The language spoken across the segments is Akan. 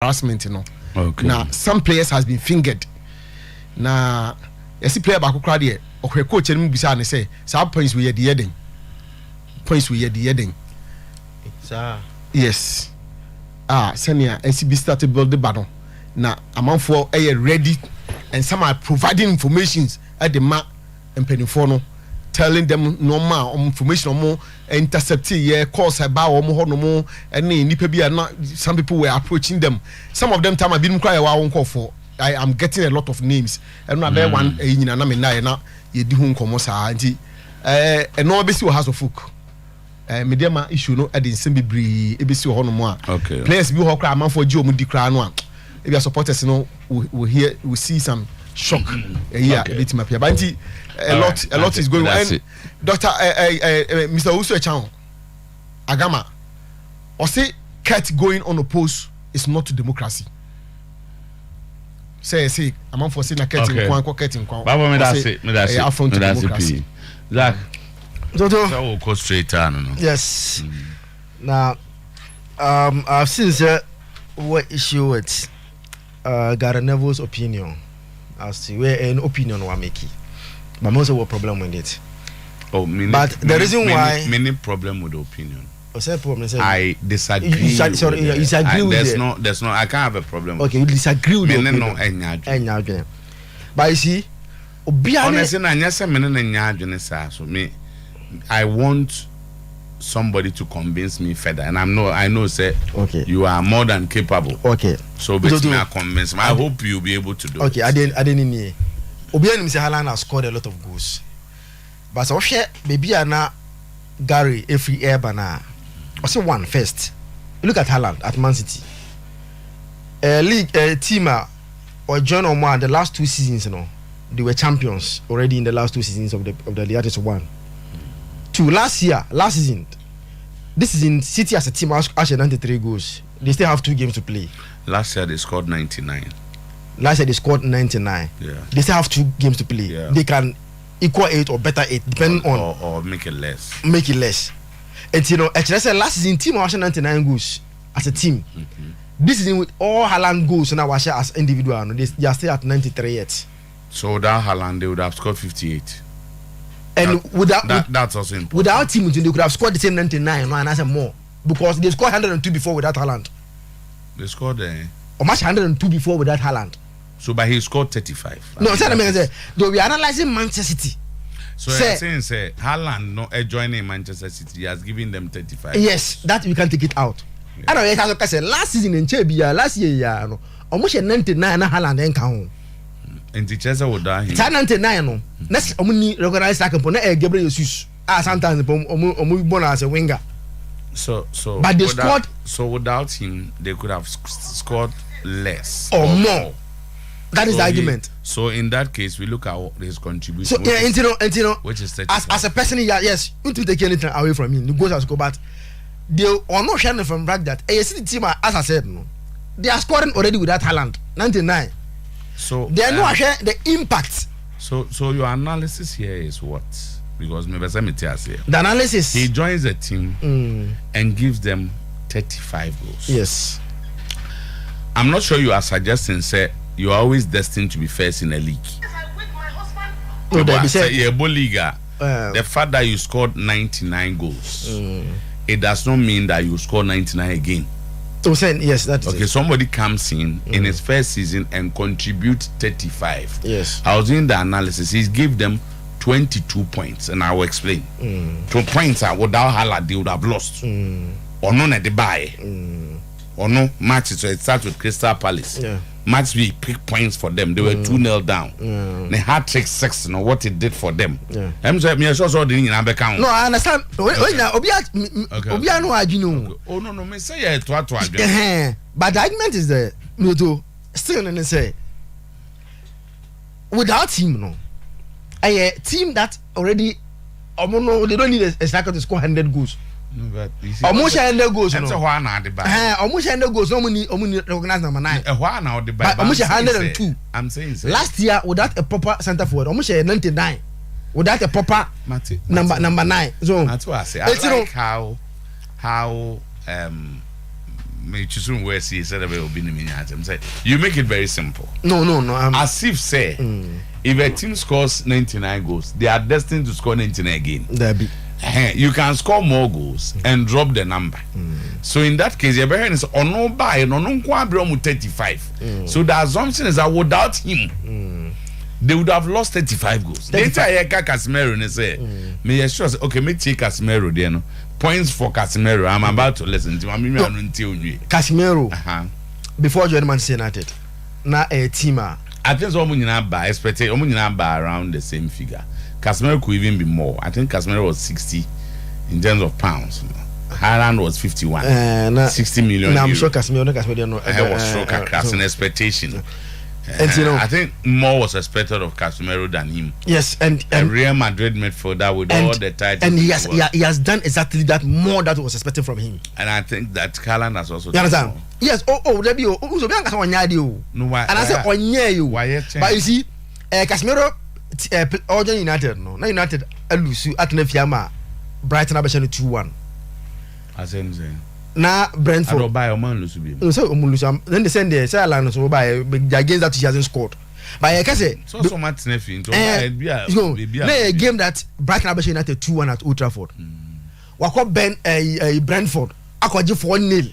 harassment, you know. Okay. Now some players has been fingered. Now, you see player back crowd here. Okay, coach and bisa and say, "Some points we are the heading. Points we are the heading." Yes. Senior NCB started build the battle. Now, amount for ready, and some are providing informations at the map and penny telling them no more information or more intercepting calls about or more and some people were approaching them. Some of them time I've been crying I call for. I am getting a lot of names and not there one in now you do komosa and no basi has of folk. Mediama issue no at the Simbi ABC or more. Okay. Players be hawk man for Joe Mudi Crown. If your supporters we hear we see some shock here bit my pia. But a lot is going on. Dr. Mr. Otuo-Acheampong Agama or say cat going on a post is not democracy. Say I'm for saying a cat in Kwan. Baba me that's it. Zach. So we'll go straight on. Yes. Now, I've seen what issue with Gary Neville's opinion as to where an opinion was making, but most of what problem with it. But the reason why many problem with the opinion. I disagree. You disagree with it. There's no. I can't have a problem. Okay, you disagree with it. No, but you see, honestly, I want somebody to convince me further, and I know say okay, you are more than capable. Okay, so basically I convince me. I hope you'll be able to do. Okay, I didn't need. Obianim say Haaland has scored a lot of goals, but so share maybe na Gary every air bana. Also one first. Look at Haaland at Man City. League team or John Omar the last 2 seasons, you know, they were champions already in the last 2 seasons of the latest one. Last season, this is in City as a team actually 93 goals. They still have 2 games to play. Last year they scored 99. Yeah. They still have 2 games to play. Yeah. They can equal 8 or better 8 depending on or make it less. And you know, actually last season team actually 99 goals as a team. This season with all Haaland goals now as individual, they are still at 93 yet. So without Haaland they would have scored 58. And that's also important. Without team, they could have scored the same 99 and as more because they scored 102 before without Haaland. They scored or match 102 before without Haaland. So, but he scored 35. No, they be analyzing Manchester City. So you're saying Haaland not joining Manchester City, he has given them 35. Yes, that we can take it out. I don't know. As I said, last season in Chebia, last year, no, almost 99 Haaland ain't count. And the Chelsea would die. 99 no. Next only recognize that component Gabriel Jesus. Sometimes born as a winger. So but they scored. So without him they could have scored less or more. That is the argument. So in that case we look at his contribution. So yeah, you know, which is 35. As a person, yes, you don't take anything away from him. The goals are scored, but they are not sharing from fact that the team, as I said, no, they are scoring already without Haaland 99. So they are not sharing the impact. So your analysis here is what? Because maybe the analysis, he joins a team and gives them 35 goals. Yes. I'm not sure you are suggesting say you are always destined to be first in a league. No, they say the fact that you scored 99 goals, it does not mean that you score 99 again. So saying yes, that's okay. Somebody comes in his first season and contributes 35. Yes, I was doing the analysis. He gave them 22 points, and I will explain. 2 points are without Haaland they would have lost. Or none at the buy. Or no matches. So it starts with Crystal Palace. Yeah. Match we pick points for them. They were 2-0 down. They had trick 6. You know what it did for them. Yeah. I'm sorry, me sure the in account. No, I understand. Obia no argument. Oh no, me say it to but the argument is that no, still and say without him, no, a team that already, they don't need a striker to score 100 goals. No, but almost 100 goals. That's a one now the buy. Almost 100 goals. No money recognize number 9. A one now the buy. Almost 102. I'm saying last year without a proper centre forward, almost 99. Without a proper number 9. So that's what I say. I like how me choose where see said about being in say you make it very simple. No. As if say if a team scores 99 goals, they are destined to score 99 again. You can score more goals and drop the number. So in that case, your parents is on no buy no 35. So the assumption is that without him, they would have lost 35 goals. They tell Casemiro and say, me assure okay, me take Casemiro there no. Points for Casemiro. I'm about to listen to Casemiro. Before joining Manchester United, na a team. I think someone buy expect buy around the same figure. Casemiro could even be more. I think Casemiro was 60 in terms of pounds. Haaland was 51. 60 million. I'm sure Casemiro was stroke class an expectation. And I think more was expected of Casemiro than him. Yes, and Real Madrid midfielder with all the titles. And he has done exactly that more that was expected from him. And I think that Haaland has also done more. Yes, there be no why. And I said on you. But you see, Casemiro United no. Now United lose at Nefiama Brighton abesha 2-1. Asenze. Na Brentford. I don't buy a man lose be. So then they send the Salah so buy against that he hasn't scored. But I can say so much Nefi into a game that Brighton abesha United 2-1 at Old Trafford. Wako Ben Brentford akwaje 4-0.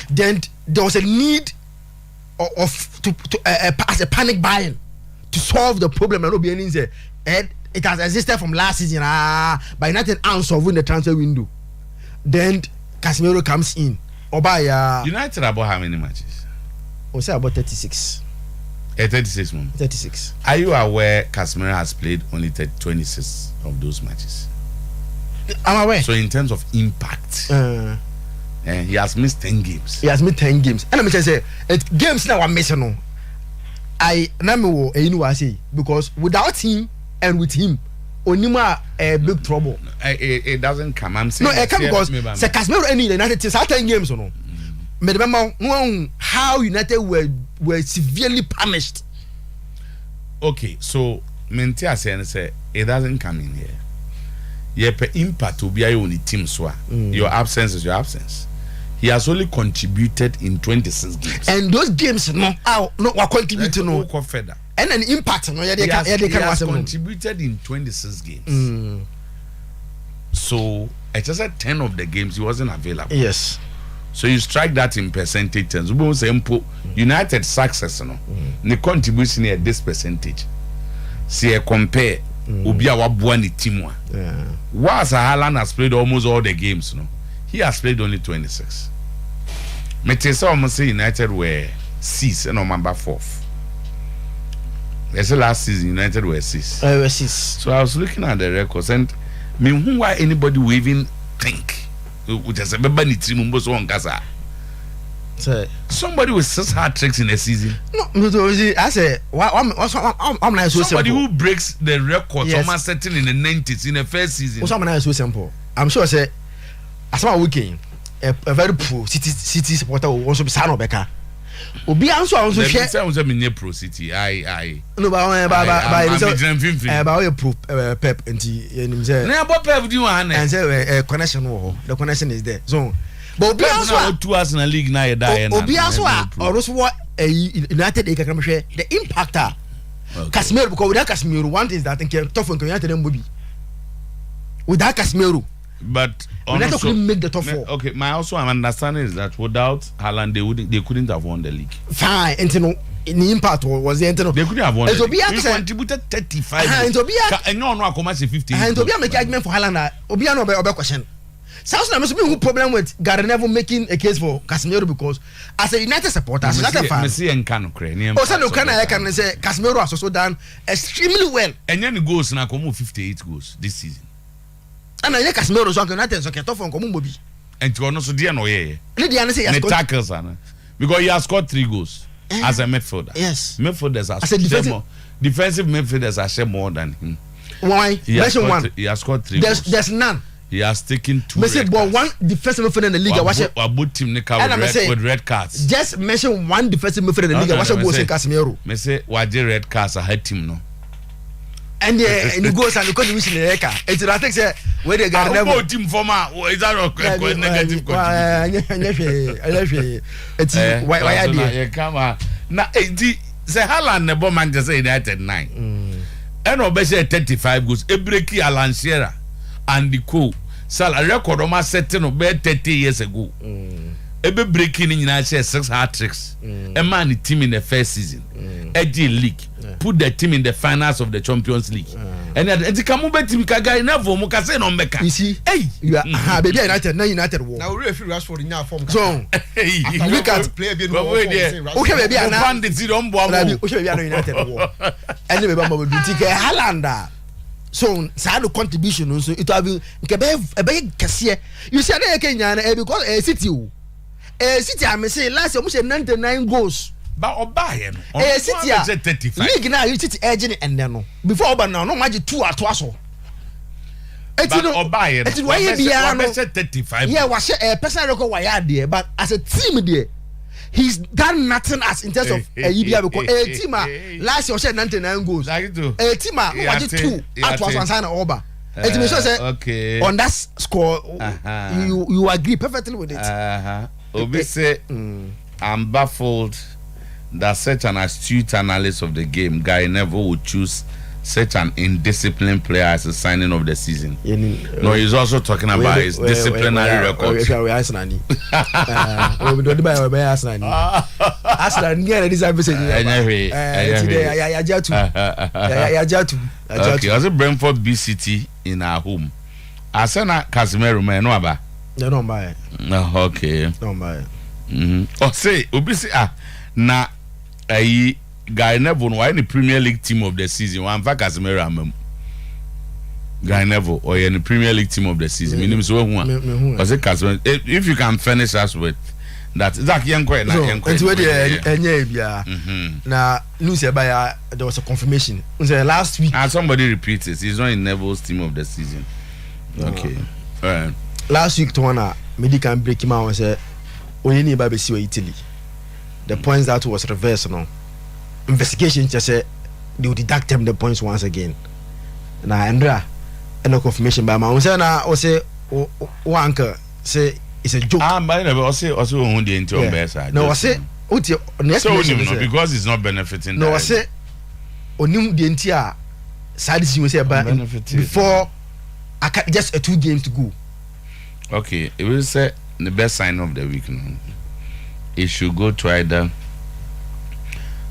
Then there was a need of to as a panic buying to solve the problem. And be say it has existed from last season. But United answer win the transfer window. Then Casemiro comes in. United about how many matches? I say about 36. 36 months. 36. Are you aware Casemiro has played only 26 of those matches? I'm aware. So in terms of impact, he has missed 10 games. He has missed 10 games. And let me say, games now are missing. No. Because without him and with him, Onima big trouble. It doesn't come. I'm saying no, it comes because Casemiro any United teams 10 games or no. Remember how United were severely punished. Okay, so Mentia say it doesn't come in here. Yepe impact will be on the team so your absence is your absence. He has only contributed in 26 games. And those games were contributing no. And an impact no he has contributed in 26 games. So I just said 10 of the games he wasn't available. Yes. So you strike that in percentage terms. United success no. The contribution at this percentage. See compare Ubia Wabuani Timwa. Whilst Haaland has played almost all the games, no, he has played only 26. Metesa almost say United were 6 and number 4th. They say last season United were 6. Were 6. So I was looking at the records and why anybody will even think somebody with 6 hat tricks in a season. No, I say I'm not so somebody simple. who breaks the record someone setting in the 90s in the first season. Someone is so simple. I'm sure say as one weekend a very pro city supporter will also be Sano Beka. Obi answer also share. Say was a pro city. I. No, but pro Pep nti enim say. Na about Pep do one and say connection wo. The connection is there. So but Obi answer 2 hours in the league na die na. Obi answer also what United e kakra share the impactor. Casemiro because without Casemiro one thing is that I think tough for United and Bobby. Without Casemiro. But United couldn't make the top 4. Okay, my also understanding is that without Haaland they couldn't have won the league. Fine, and the impact was the internal. They couldn't have won. He contributed 35. And no akoma say 50. And Obi make argument for Haaland. Obi no be question. Sounds like me problem with Gary Neville making a case for Casemiro because as a United supporter, as a United fan, Messi and Kano Ukrainian. Also, no can say Casemiro has also done extremely well. And then he goes na come 58 goals this season. And I Casemiro so United so get off on come Bobby. And you also dey no here. Say tackles because he has scored 3 goals as a midfielder. Yes. Midfielders are defensive midfielders are share more than him. Why? Mention one. He has scored 3 goals. There's none. He has taken 2. Messi but one defensive midfielder in the league. With red cards. Just mention one defensive midfielder in the league. What's your Casemiro? Messi why the red cards are hurt him no. and the goals and the contribution in Eka. It's I think say where they got never team former is that a negative contribution. It's why you come now say Haaland nebo Manchester United 9 and obese 35 goals e breaki Alan Shearer and the co salary record o ma setting no be 30 years ago ebe breaking in nyina share 6 hat-tricks a man the team in the first season edge league put the team in the finals of the Champions League and the kamu be team ka guy na vo mu ka say no mbeka you see hey you are baby United war now we referee Rashford in our form so look at player be no okay baby na fan the team don bo am okay baby United war and baby am do tike Haaland so sad contribution so it have been nke be kese you see na Kenya na because City City am say last year we 99 goals but obaye no City 35 league na City edge ni enne no before oba na no maji 2 ato but obaye no why bia no 35 yeah was personal record why there but as a team there he's done nothing as in terms of Ibia because a team last year 99 goals a team maji 2 ato aso na oba it means say okay on that score you agree perfectly with it Obi say I'm baffled that such an astute analyst of the game, Guy Neville, would choose such an indisciplined player as a signing of the season. No, he's also talking about his disciplinary record. Okay, as a Brentford BCT in our home. I said that Casemiro man, no about. They don't buy it. No, okay. Don't buy it. Oh, say, Obi say, na Guy Neville, why in the Premier League team of the season? One for Casemiro amem. Guy Neville, or in the Premier League team of the season. Meaning so one. Was it Casemiro? If you can finish us with that, that young quite not young quite. It's where the now news about there was a confirmation. Last week. And somebody repeats it. He's not in Neville's team of the season. Okay. All right. Last week, Twana medical break him out and said, "Oyeni baby see Italy." The points that was reversed, no investigation. Just said they will deduct them the points once again. Now, Andrea, no confirmation by my own. Say now, or say, one uncle say it's a joke. But never say also on the entire best. No, I say, what your next because it's not benefiting. No, I say, onim the entire side you say about before. I can just 2 games to go. Okay, it will say the best sign of the week. No? It should go to either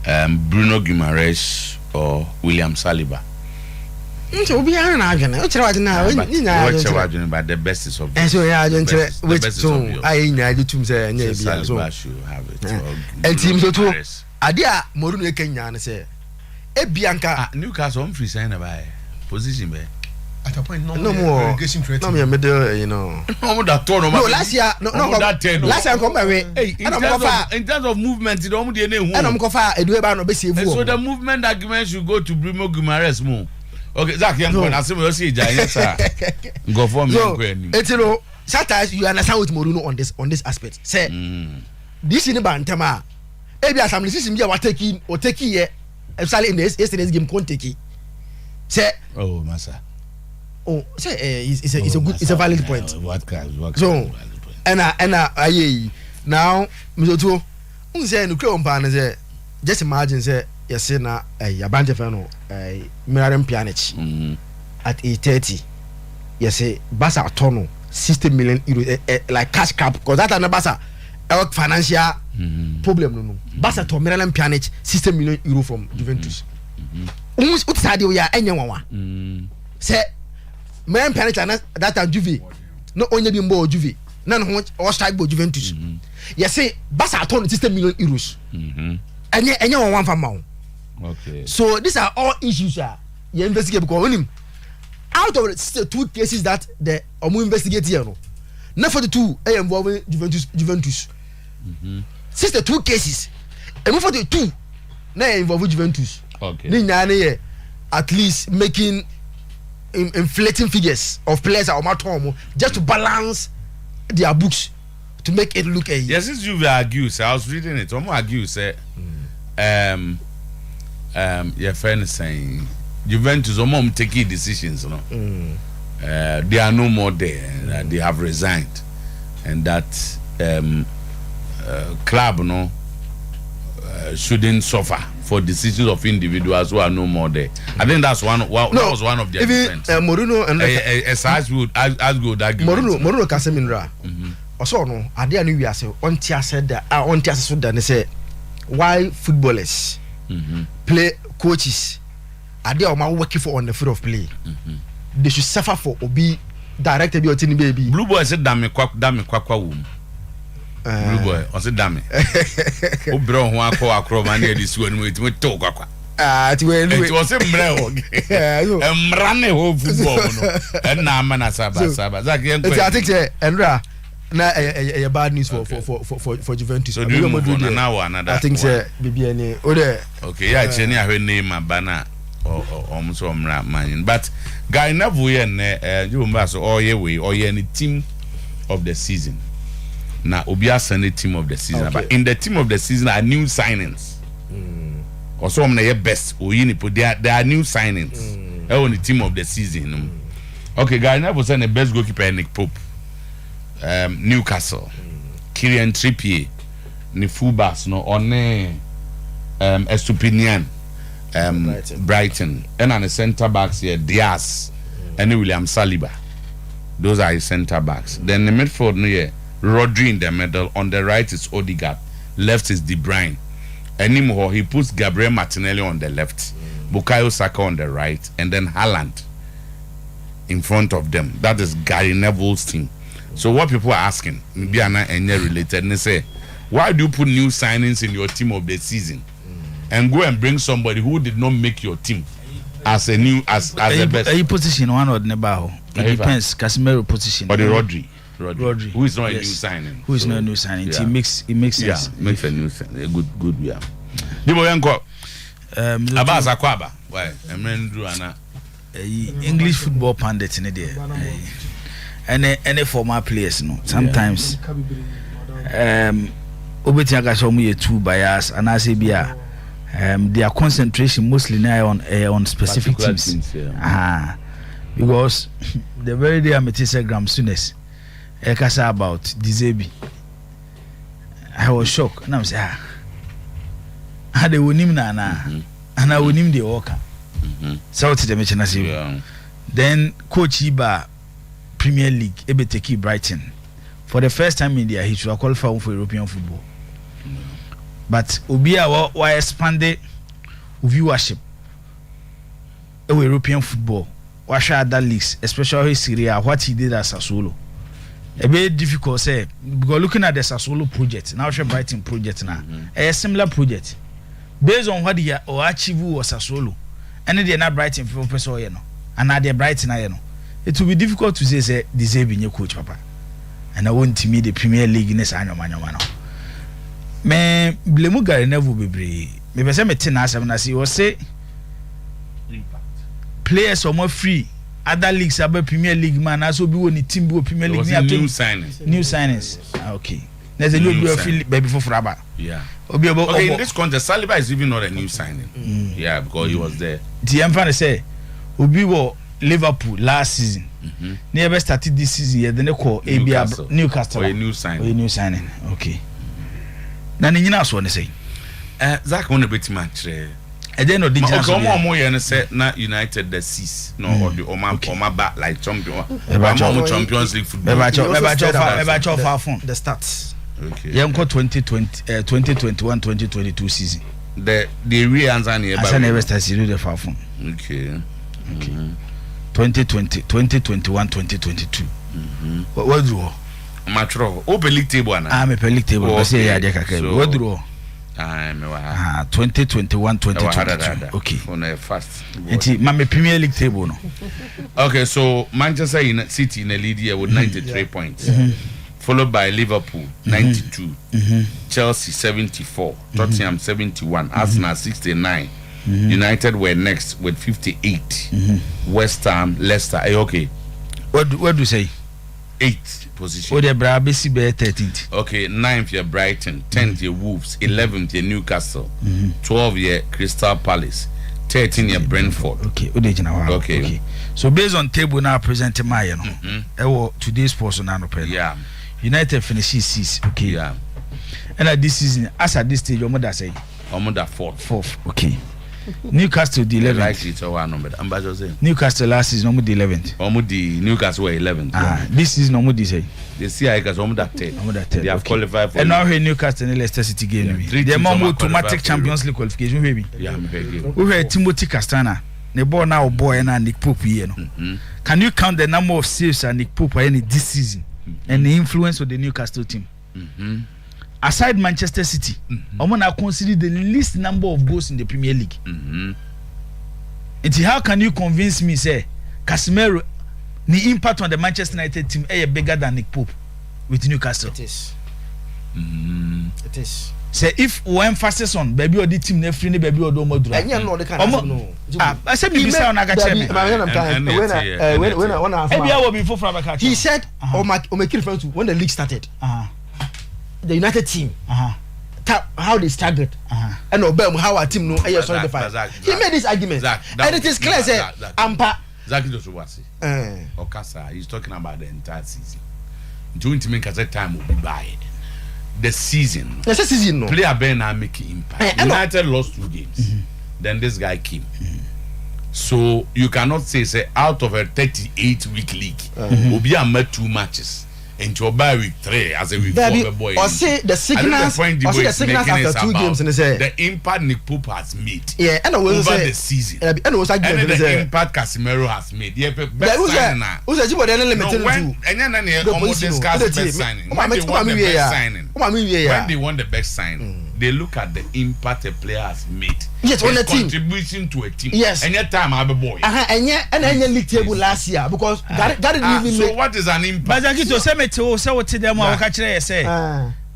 Bruno Guimaraes or William Saliba. So we are not going to try now. But the best is of the so yeah, which so I need to say Saliba should have it. And team so too. Adia Morunu Kenya say Bianca Newcastle free sign by position be. At a point, no more. No more middle, you know. No, last year, no, last year, come away. In terms of movement, it don't do any. And I'm going to do about no basic. So the movement argument should go to Bruno Guimaraes more. Okay, Zach, young one, I see what you see, yes, sir. Go for me. It's you know, sometimes you understand with Moruno on this aspect. Say, this in the Bantama. Maybe as I'm listening, you are taking or taking here. Especially in this yesterday's game, can't take it. Say, oh, massa. Oh, say it's a valid point. What kind? So, and now, Mizoto, say no come pan say just imagine say you say na a band of Miriam Pjanic at 8:30. You say Basa Tono 60 million euros like cash cap because that and Basa financial problem no. Basa to Miriam Pjanic 60 million euro from Juventus. What said we are anyone? Say Miriam Pjanic that and Juve no only be more Juve. None or strike by Juventus. You say Basa Tono 60 million euros. And you one for more. Okay. So these are all issues you investigate because out of the 2 cases that the investigate here, no, not for the 2 involving Juventus. 62 cases, and for the 2 now involving Juventus. Okay. At least making inflating figures of players at Omatomo just to balance their books to make it look. Yes, since you argue, I was reading it. I'm argue say, your friend is saying Juventus mom taking decisions, no. They are no more there. They have resigned, and that club, no, shouldn't suffer for decisions of individuals who are no more there. I think that's that was one of their defense. Mourinho and as good argument. Mourinho Casemiro. Also no, ade anu wi ase on tia said that on tia so that say why footballers play coaches ade o ma working for on the field of play. They should suffer for obi director bi otini baby. Blue boy said dame kwakwa wom. Blue boy o said dame. O bro ho akọ man e dis one we to kwakwa. Ti we it was a mre ho. Emrane ho football no. En na ama na saba. Zak yen I think say Enra na a bad news for Juventus. So do you move on now another? I think say bibi any okay, yeah, cheni ahwe name abana so man. But guy never you remember so any team of the season. Now Obia send the team of the season. Okay. But in the team of the season are new signings. Also best there are new signings. On the team of the season. Okay, guy never send the best goalkeeper Nick Pope. Newcastle. Kieran Trippier. Ni fullbacks no on Estupinian. Brighton. And on the centre backs here Diaz and William Saliba. Those are his centre backs. Then the midfield here Rodri in the middle. On the right is Odegaard. Left is De Bruyne. Anymore he puts Gabriel Martinelli on the left. Bukayo Saka on the right. And then Haaland in front of them. That is Gary Neville's team. So what people are asking, Biana and related, and they say, why do you put new signings in your team of the season and go and bring somebody who did not make your team as a new as the best? A position one or never. It depends. Casemiro position. Or the Rodri, who is not yes. A new signing. Who is not a new signing? Yeah. It makes sense. Yeah, makes a new signing. A good yeah. Dibo yanko. Abasa kwaba. Why? Emendru ana. English football pundits in there. Any former players, no. Sometimes Obetiaga show me too bias and I say their concentration mostly now on specific teams. Because the very day I met Instagram soonest I say about Dizebi. I was shocked and I was they win him and I win him the worker. So to the mention then Coach Iba Premier League Ebeteki Brighton for the first time in their history qualify for European football. But Obia why expanded viewership of European football. What other leagues, especially Syria, what he did as Sassuolo. A bit difficult say because looking at the Sassuolo project, now Brighton project now, a similar project based on what they achieve was Sassuolo, and they are not Brighton for Professor you know, and now they are Brighton you know. It will be difficult to say deserving your coach, Papa. And I want to meet the Premier League in this annual man. Me blame Gary Neville be maybe say me 10 as I see or say players are more free. Other leagues about Premier League man as will be on the team be Premier League new signings. New signings. Okay. There's a little bit baby for Fraba. Yeah. Okay, in this context, Saliba is even not a new signing. Yeah, because he was there. The emphasis say Obi wo Liverpool last season. Never started this season yet. Then they call Newcastle. Or a new signing. Okay. Now you know what I say. Zach won a bit much. And then no say not United the seas no or the Oma back like champion. Champions League football. The stats. Okay. Yeah, 2021 2022 season. The real answer here. I never started the far phone. Okay. 2020 2021 2022. What draw? Matro. Open league table na. I'm a league table. I say ya dey kakra. What draw? 2021 2022. Okay. On a fast. It's my Premier League table no. Okay, so Manchester City in the lead here with 93 points. Followed by Liverpool 92, Chelsea 74, Tottenham 71, Arsenal 69. United were next with 58. West Ham, Leicester. Okay. What do you say? 8th position. Oh, the Brabisi be 13th. Okay, 9th year Brighton, 10th year Wolves, 11th year Newcastle, 12th year Crystal Palace, 13 year Brentford. Okay, okay. So based on table now presenting my today's sports on Anopen. Yeah. United finishes 6. Okay. Yeah. And at this season, as at this stage, your mother say fourth. Okay. Newcastle the 11th. Likely to one number. I'm about to say. Newcastle last season the 11th. The Newcastle were 11th. This season the say. The CI guys 10. They have qualified for. And now here Newcastle and Leicester City game. They are automatic Champions League qualification baby. Yeah, we had Timothy Castana. The ball now boy and Nick Pope here. Can you count the number of saves and Nick Pope any this season and the influence of the Newcastle team? Aside Manchester City, I'm gonna consider the least number of goals in the Premier League. And how can you convince me, say, Casemiro, the impact on the Manchester United team is bigger than Nick Pope with Newcastle? It is. It is. Say if we emphasis on baby or the team never baby or do more do. And you know the kind of no. I said you say on Agache. When he said, "Oh my referring to when the league started." The United team, how they staggered, and Obama how our team know. He made this argument, and it is clear. Say, Ampa. Zaki Dosubasi. Okasa, he's talking about the entire season. During to make a time will be by the season. Yes, the season. No. Player Ben are making impact. United lost 2 games. Then this guy came. So you cannot say out of a 38-week league, Obi made 2 matches. And to buy week 3 as a week 4 boy. Or say the signals. Or say the signals after 2 games in the impact Nick Pope has made. Yeah, and over the season. And the impact Casemiro has made. Yeah, best signing. Who's a Jibo then limited to? And then almost discuss best signing. When they won the best signing. When they won the best signing, they look at the impact a player has made. Yes, on the team. Contribution to a team. Yes. And yet time I have a boy. And yet league table last year because that didn't even. So what is an impact? Say what to them or catch it say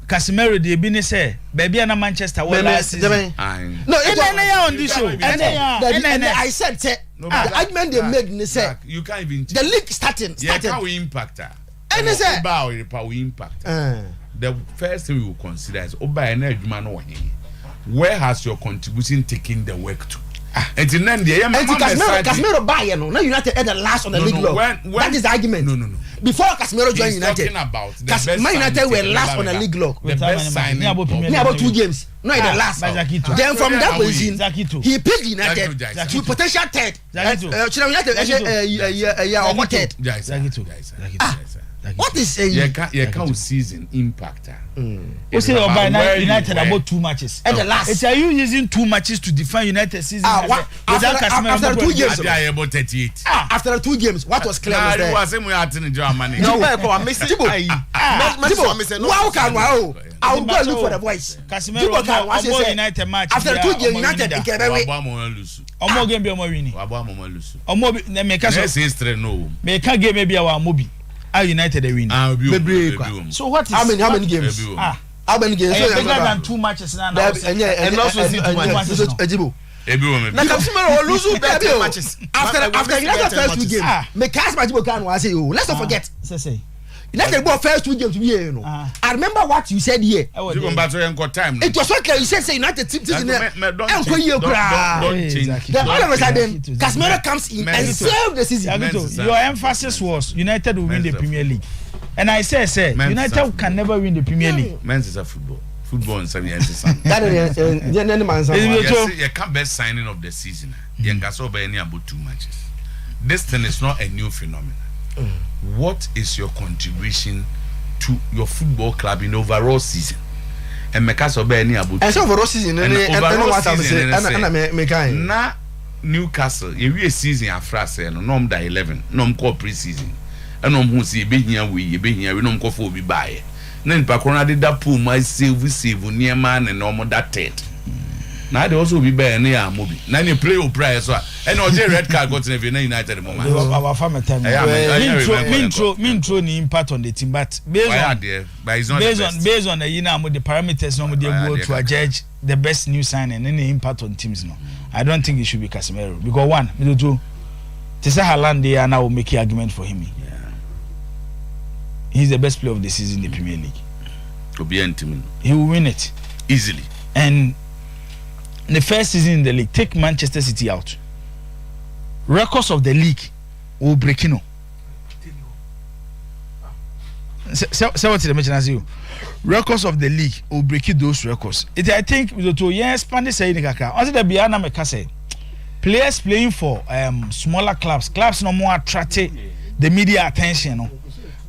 Casemiro the bini say baby na Manchester well last season. No, on this show. And I said the argument they made say you can't even the league starting. Yeah, how we impact her. And they say we impact the first thing we will consider is where has your contribution taken the work to? And then the Casemiro buy now United at the last on the league log. That is the argument. No. Before Casemiro joined United, about the United were last on the league log. The best signing about 2 games. No, in the last. Then from that position, he picked United to potential third. What is a season impactor? You say United about 2 matches. At the last, it's are you using 2 matches to define United season? After 2 games, about 38. After 2 games, what was clear was that. No, I'll go look for the voice. Casemiro United match. After 2 games, United in Quebec. Omo game be omo winning. Omo be make us no. Make a game maybe our Mobi. Are United they win? So what is how many games? How many games? Bigger than 2 matches now. And also 2 matches. Na Casemiro lose 2 matches. After United first 2 games, make us match can was say let's not forget. United bought first 2 games here, I remember what you said here. Time. It was okay. You said United team don't change. Then all of a sudden, Casemiro comes in and saves the season. Your emphasis was United will win the Premier League, and I say United can never win the Premier League. Men's is a football in 7 years. That is you can't best signing of the season. You can go by any about 2 matches. This thing is not a new phenomenon. What is your contribution to your football club in overall season? And make us obey any about. And so overall season, na Newcastle, every season after say no 11, no call pre-season, and no who see be here we no call for be buy. Then Pacona did that pool my save near man and no more that 10. Now they also be by any movie. Now you play or price so and no red card got in the United moment. Our family time. Mintro ni impact on the team, but based on the parameters no they go to a judge the best new signing and any impact on teams no. I don't think it should be Casemiro because one, to say Haaland they are now making argument for him. Yeah. He's the best player of the season in the Premier League. To be intimate. He will win it easily. And the first season in the league, take Manchester City out. Records of the league will break in. Say what the mention as you. Records of the league will break those records. I think to expand say in Kaka. Also the Biana Meka say players playing for smaller clubs no more attract the media attention. No.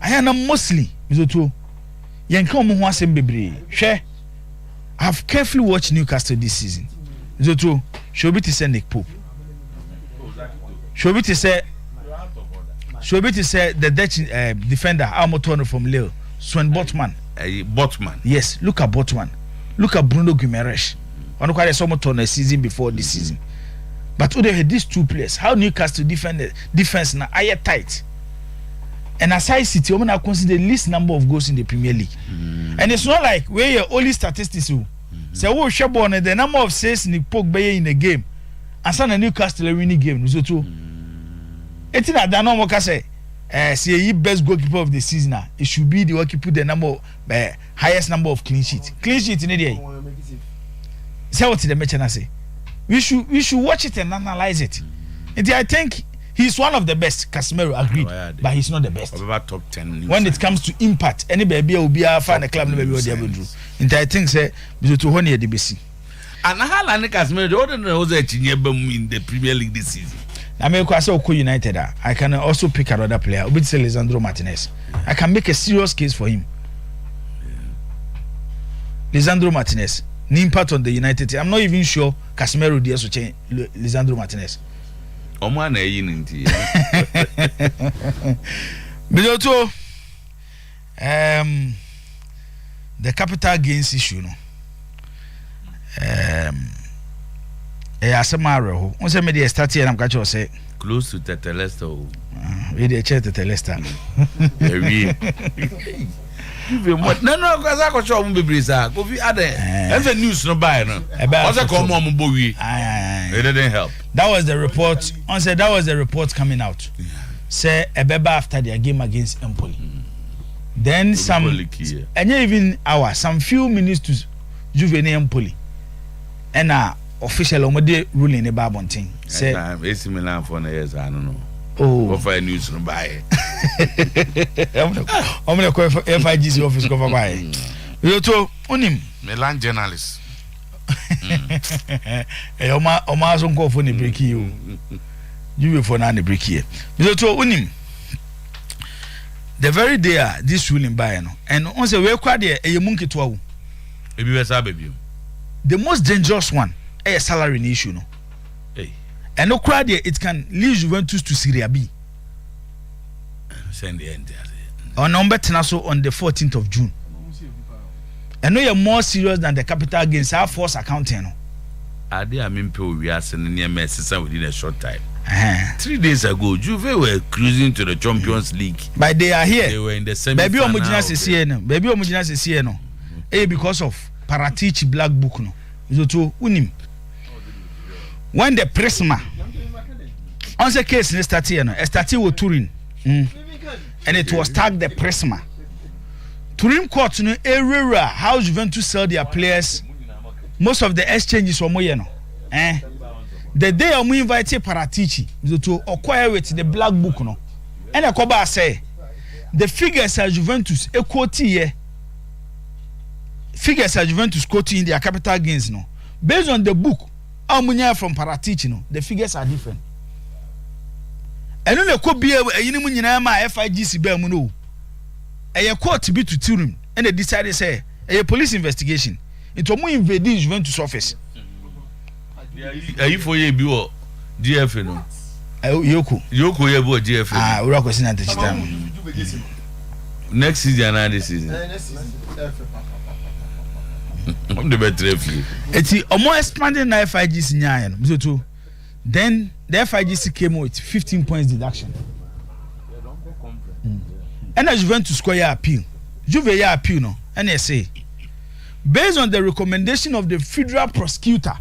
I am mostly to Yanka mo ho asem bebre. Hwe I've carefully watched Newcastle this season. Zoto, Shobi to say Nick Pope. Shobi to say the Dutch defender Almotono from Lille, Sven Botman. Botman. Yes, look at Botman. Look at Bruno Guimaraes. On quite a Somotono season before this season. But they had these two players. How Newcastle defense now are tight. And aside City, I consider the least number of goals in the Premier League. And it's not like where your only statistics. So we share the number of saves in the poke bay in the game. And some Newcastle winning game. So too. It's not that no more can say. Say he best goalkeeper of the season. It should be the one who put the highest number of clean sheets. Clean sheets in the day. Say what the match and I say. We should watch it and analyze it. And I think he's one of the best. Casemiro agreed, but he's not the best. Top 10 when it comes to impact, any baby will be a fan of the club. Never will ever do. And I think say to honey the BC. And how long Casemiro? Don't know that in the Premier League this season. I mean, I say United. I can also pick another player. Obi say Lisandro Martinez. I can make a serious case for him. Lisandro Martinez. The impact on the United team. I'm not even sure Casemiro dares to change Lisandro Martinez. Oman e yinti. Bidoto the capital gains issue no. Asamaro. On say me dey start here am catch you say close to Tetelesta. We dey check Tetelesta. No, because I got show me brisa. Go fi ade. Every news no buy no. Also come on bowi. It didn't help. That was the report. On said that was the report coming out. Say Ebeba after their game against Empoli. Then some and even some few minutes to Juvenile Empoli. And official omode ruling about one thing. Say AC Milan for years I don't know. Oh, for news no buy. I'm gonna call for FIGC office cover by. You to unim Milan journalist. Oma so call for the break you. You for na the break here. You to unim. The very day this ruling by no, and on say we kwa there e munki to awu. E bi wesa baby. The most dangerous one is salary issue no. Hey. And no crowd there, it can lead Juventus to Serie B. Send the end. On number 10 so on the 14th of June. And no, you're more serious than the capital gains. Our force accounting. I mean, we are sending near Messi within a short time. 3 days ago, Juve were cruising to the Champions League. But they are here. They were in the semi-final. Baby Homogeneous is here. Baby Homogeneous is here. No, because of Paratici Black Book. No, so unim. When the Prisma on the case in started with Turin, and it was tagged the Prisma. Turin court no area how Juventus sell their players. Most of the exchanges were more, the day I invited Paratici to acquire with the Black Book, no, and a Koba say the figures are Juventus a quote here. Figures are Juventus quoting in their capital gains, no, based on the book. Amunya from Paratici, no, the figures are different. And then there could be a FIGC Belmuno. A court to be to Turin, and they decided say a police investigation. It will invade Juventus office. Are you for your bureau? GF, no? Yoko, you about GF. We're not question at the time. Next season, this season. I'm the better of you. It's a more expanded FIGC nyan. So then the FIGC came with 15 points deduction. And as Juventus square your appeal, Juve appeal no, and they say based on the recommendation of the federal prosecutor,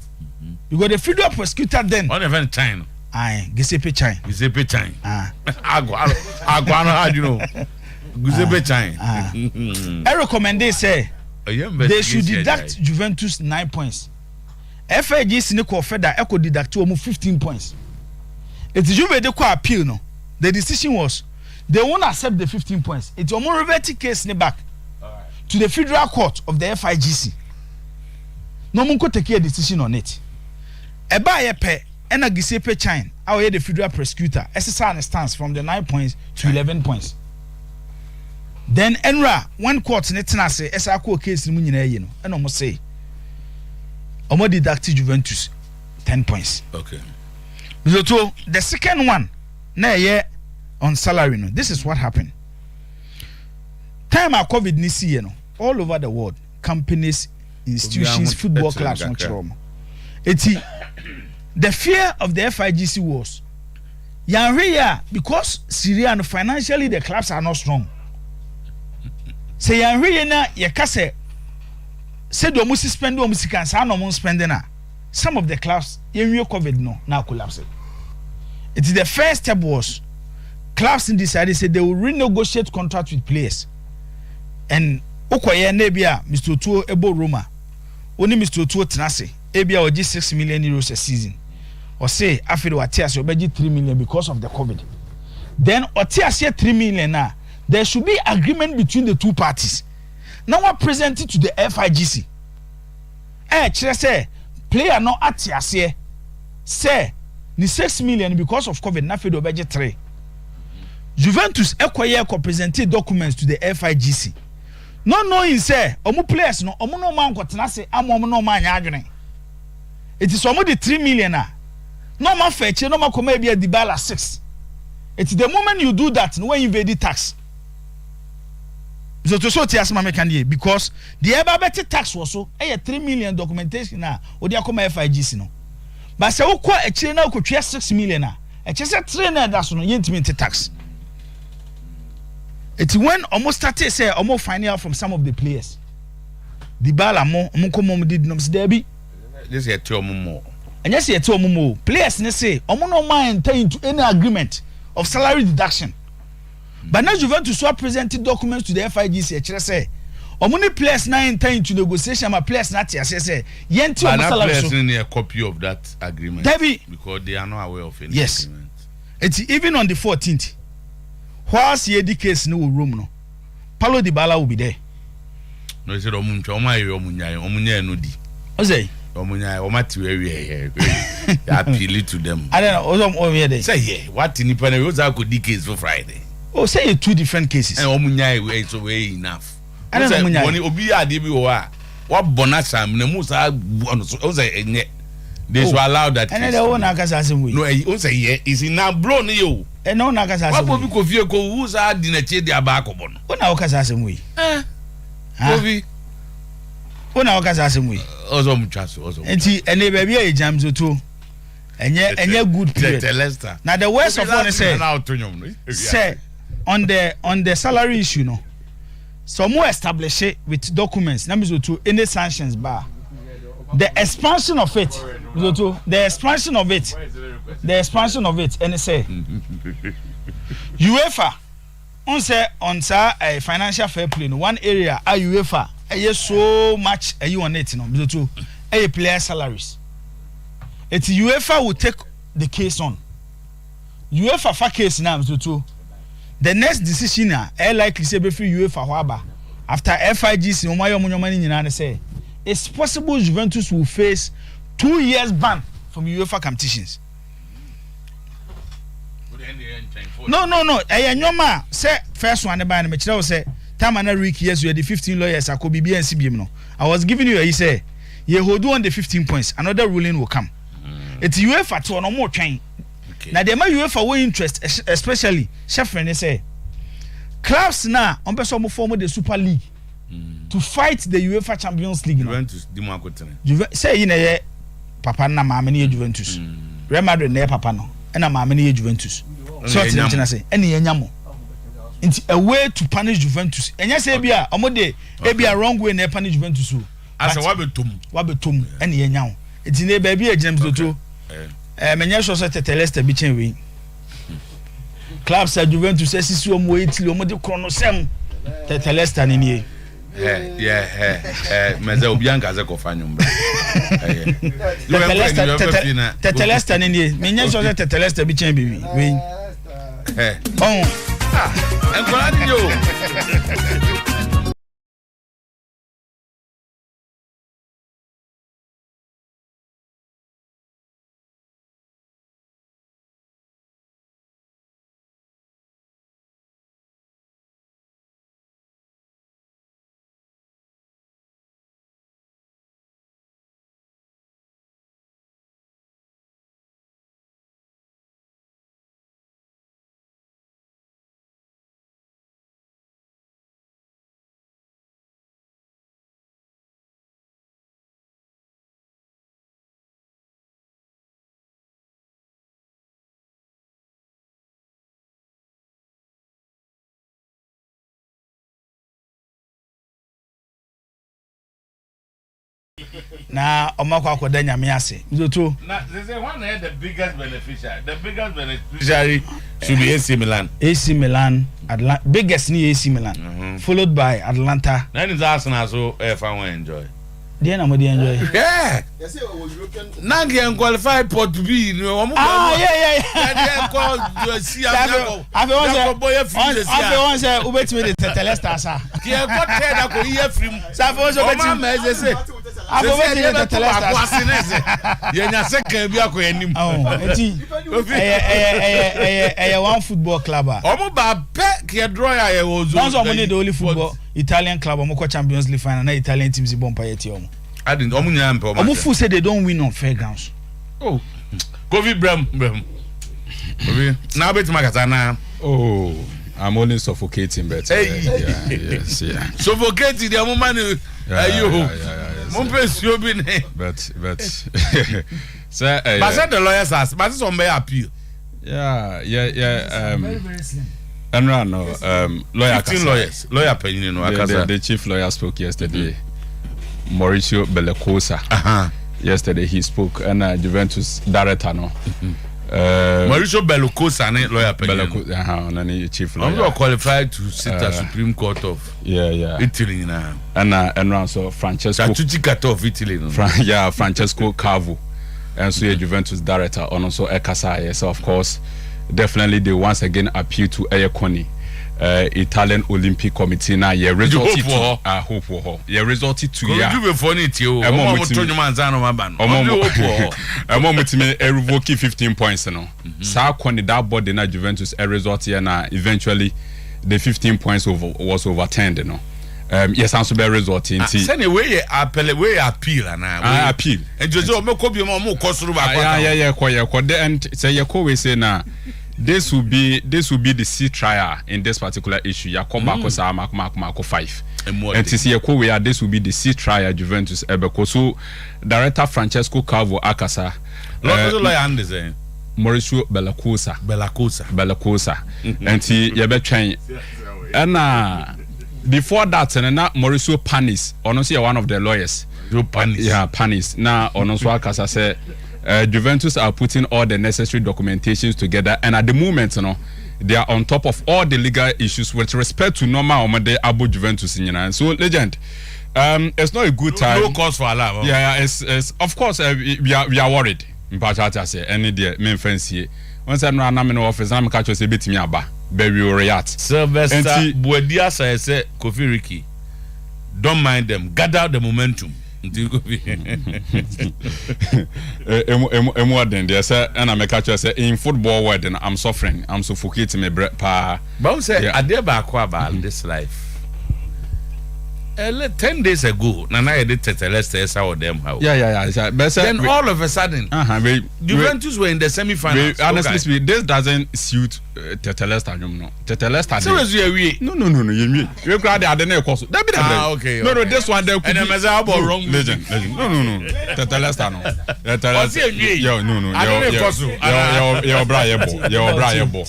you got the federal prosecutor then. On event time. Aye, Giuseppe Chine. Giuseppe Chine. Aguano, how do you know? Giuseppe Chine. I recommend they say. They should deduct Juventus 9 points FIGC ne ko feda eco deduct omo 15 points. It Juve de ko appeal no. The decision was they won't accept the 15 points. It's omo revert case ne back to the Federal Court of the FIGC. No mun ko take a decision on it. Eba ye pe ena Giuseppe Chine, our the Federal Prosecutor, SSR stance from the 9 points to 11 points. Then Enra one court ne tena se esa ko case mu nyina ye no ena omo say omo deduct Juventus 10 points. Okay. So the second one na ye on salary no. This is what happened. Time of COVID ni see you know all over the world, companies, institutions, football clubs on trauma. The fear of the FIGC was Yanria because Syria and financially the clubs are not strong. Say Yanria na yakase said do musi spend do musi kan sa no mo spending na some of the clubs yanria COVID no now collapse. It is the first step was clubs decided say they will renegotiate contract with players. And Okoye Nebia, Mr. Otuo Ebo Roma, only Mr. Otuo Tenase, Ebia will 6 million euros a season. Or say, after Otias, you budget 3 million because of the COVID. Then Otias 3 million now. There should be agreement between the two parties. Now I present it to the FIGC. Say, player no Atias say, ni 6 million because of COVID, na fedo budget 3. Juventus Ekoye presented documents to the FIGC. No knowing say omu players no omu no man kwatena se amo no man nya adwene. It is omu the 3 million na. No man fetch no man come be a Dybala 6. It's the moment you do that when you evade tax. So to so ti asma mekanie because the ever better tax was so 3 million documentation na odi akoma FIGC no. But say ukwa echire na ukotwa 6 million na. Eche say 3 na da so no yentimi tax. It's when almost started say almost finding out from some of the players. Dybala mo komo did no derby. This is two more. And yes, two more players ne say omo no mind enter into any agreement of salary deduction. But now Juventus so presented documents to the FIGC actually say omo ni players na enter into negotiation ma players na tia say yenti omo salary so. Players need a copy of that agreement Derby. Because they are not aware of any agreement. It's even on the 14th. Whilst the case no room no, Paulo Dybala will be there. No, he said omunya no di. Ozay. Omunya omati we appeal to them. I don't know here there. Say yeah, what in the was I could case for Friday. Oh, say 2 different cases. And omunya we so way enough. I don't know omunya. When obi ade bi wa what bonasam na musa ozay enye. They should allow that. And they won't access him. No, he say yeah, is in now bro no you. And no nakasa what people go fear go who's a dinner che dia ba ko bon. Wona okasa asem we. Obi. Wona okasa asem we. Ozo mutwaso ozo. Enti ene ba bia ejam zoto. Enye good period. Now the worst of one say on the salary issue no. So more establish it with documents. Now means to any sanctions bar. The expansion of it. The expansion of it and say UEFA on say on a financial fair play no one area a UEFA so much you on it no a player salaries. It's UEFA will take the case on. UEFA for case now the next decision likely say be free UEFA waba after FIGC no mayo money nyina say it's possible Juventus will face 2 years ban from UEFA competitions. No. Nyoma say first one ban me kira say time na week years we the 15 lawyers akobi bi NCBM no. I was giving you a say you hold on the 15 points another ruling will come. It's UEFA to no more train. Now the UEFA will interest especially Sheffield say clubs now on person form the Super League to fight the UEFA Champions League. Juventus say you papa na maame ne Juventus. Real Madrid na papa no na maame ne Juventus. So what you say any enyamo. It's a way to punish Juventus. Enya say bia omode e bia wrong way na punish Juventus. As a wabetum any enyawo. It's in a baby James Doto. Menya so say Teleste bi chen we. Club sa Juventus say sisu omo etili omo de krono sem Teleste ni nie. Meze obianka ze kofanyum. Tetelesta ni menye so tetelesta bi chen bi we. Enkola ni yo. Na omakwa akoda nyame ase Otuo na they say one is the biggest beneficiary should be AC Milan biggest ni AC Milan followed by Atlanta then is Arsenal so if I want enjoy they na mo dey enjoy yeah you say European now can qualify Port B no mo yeah they call see I say ubetime the Tetelesta sa ki e ko tell that ko hear free sa for so betime the Tetelesta yenya second bi akoy anim one football club omo ba pe ki draw ya wo zo no so mo need the only football Italian club omo Champions League final na Italian teams bomb yeti omo I didn't omo nya mpe omo fu say they don't win on fair grounds Covid bram Covid now bet makata na I'm only suffocating but yes suffocating the woman but sir but the lawyers ask but some may appeal very slim. And no lawyer 15 lawyer opinion no akasa the chief lawyer spoke yesterday Mauricio Bellecosa yesterday he spoke and Juventus director no Mauricio Bellecosa lawyer opinion chief lawyer I'm not qualified to sit at Supreme Court of Italy now and so Francesco of Italy Francesco Cavo and so Juventus director and also Ekasa so of course definitely they once again appeal to Eyekoni Italian Olympic Committee na ye result to hope for ye result to ya you be funny tio revoke 15 points no sa Koni that board na Juventus result here na eventually the 15 points was overturned no yes and so be result in say we appeal na appeal and Jojo me ko bi mo ko suru ba kwa and say ye ko we say na this will be the C trial in this particular issue. Yakoba kosa mako 5. And to see where this will be the C trial Juventus Ebeko. So director Francesco Cavo Akasa. Mauricio Bellecosa. And he yebe train. And before that, and Mauricio Panis, honestly one of the lawyers. Panis. Now honestly Akasa said Juventus are putting all the necessary documentations together, and at the moment, they are on top of all the legal issues with respect to normal Omade Abo Juventus. So, legend, it's not a good time. No cause for alarm. It's of course we are worried. Any day, main fancy. Once I'm not in office, I'm catch us a bit me aba. Very react. Sylvester Buedia say Kofi Ricky. Don't mind them. Gather the momentum. More than they say, and I make a say in football world, and I'm suffering, I'm suffocating my breath. But say, I dare back about this life. 10 days ago, Nana did Tetelesta or them how. But then all of a sudden, Juventus were in the semi-final. Honestly speaking, this doesn't suit Tetelesta. No, Tetelesta. So is you no. You crowd the other course. Okay. No, this one there. And I'm about wrong. Legend. No. Tetelesta no.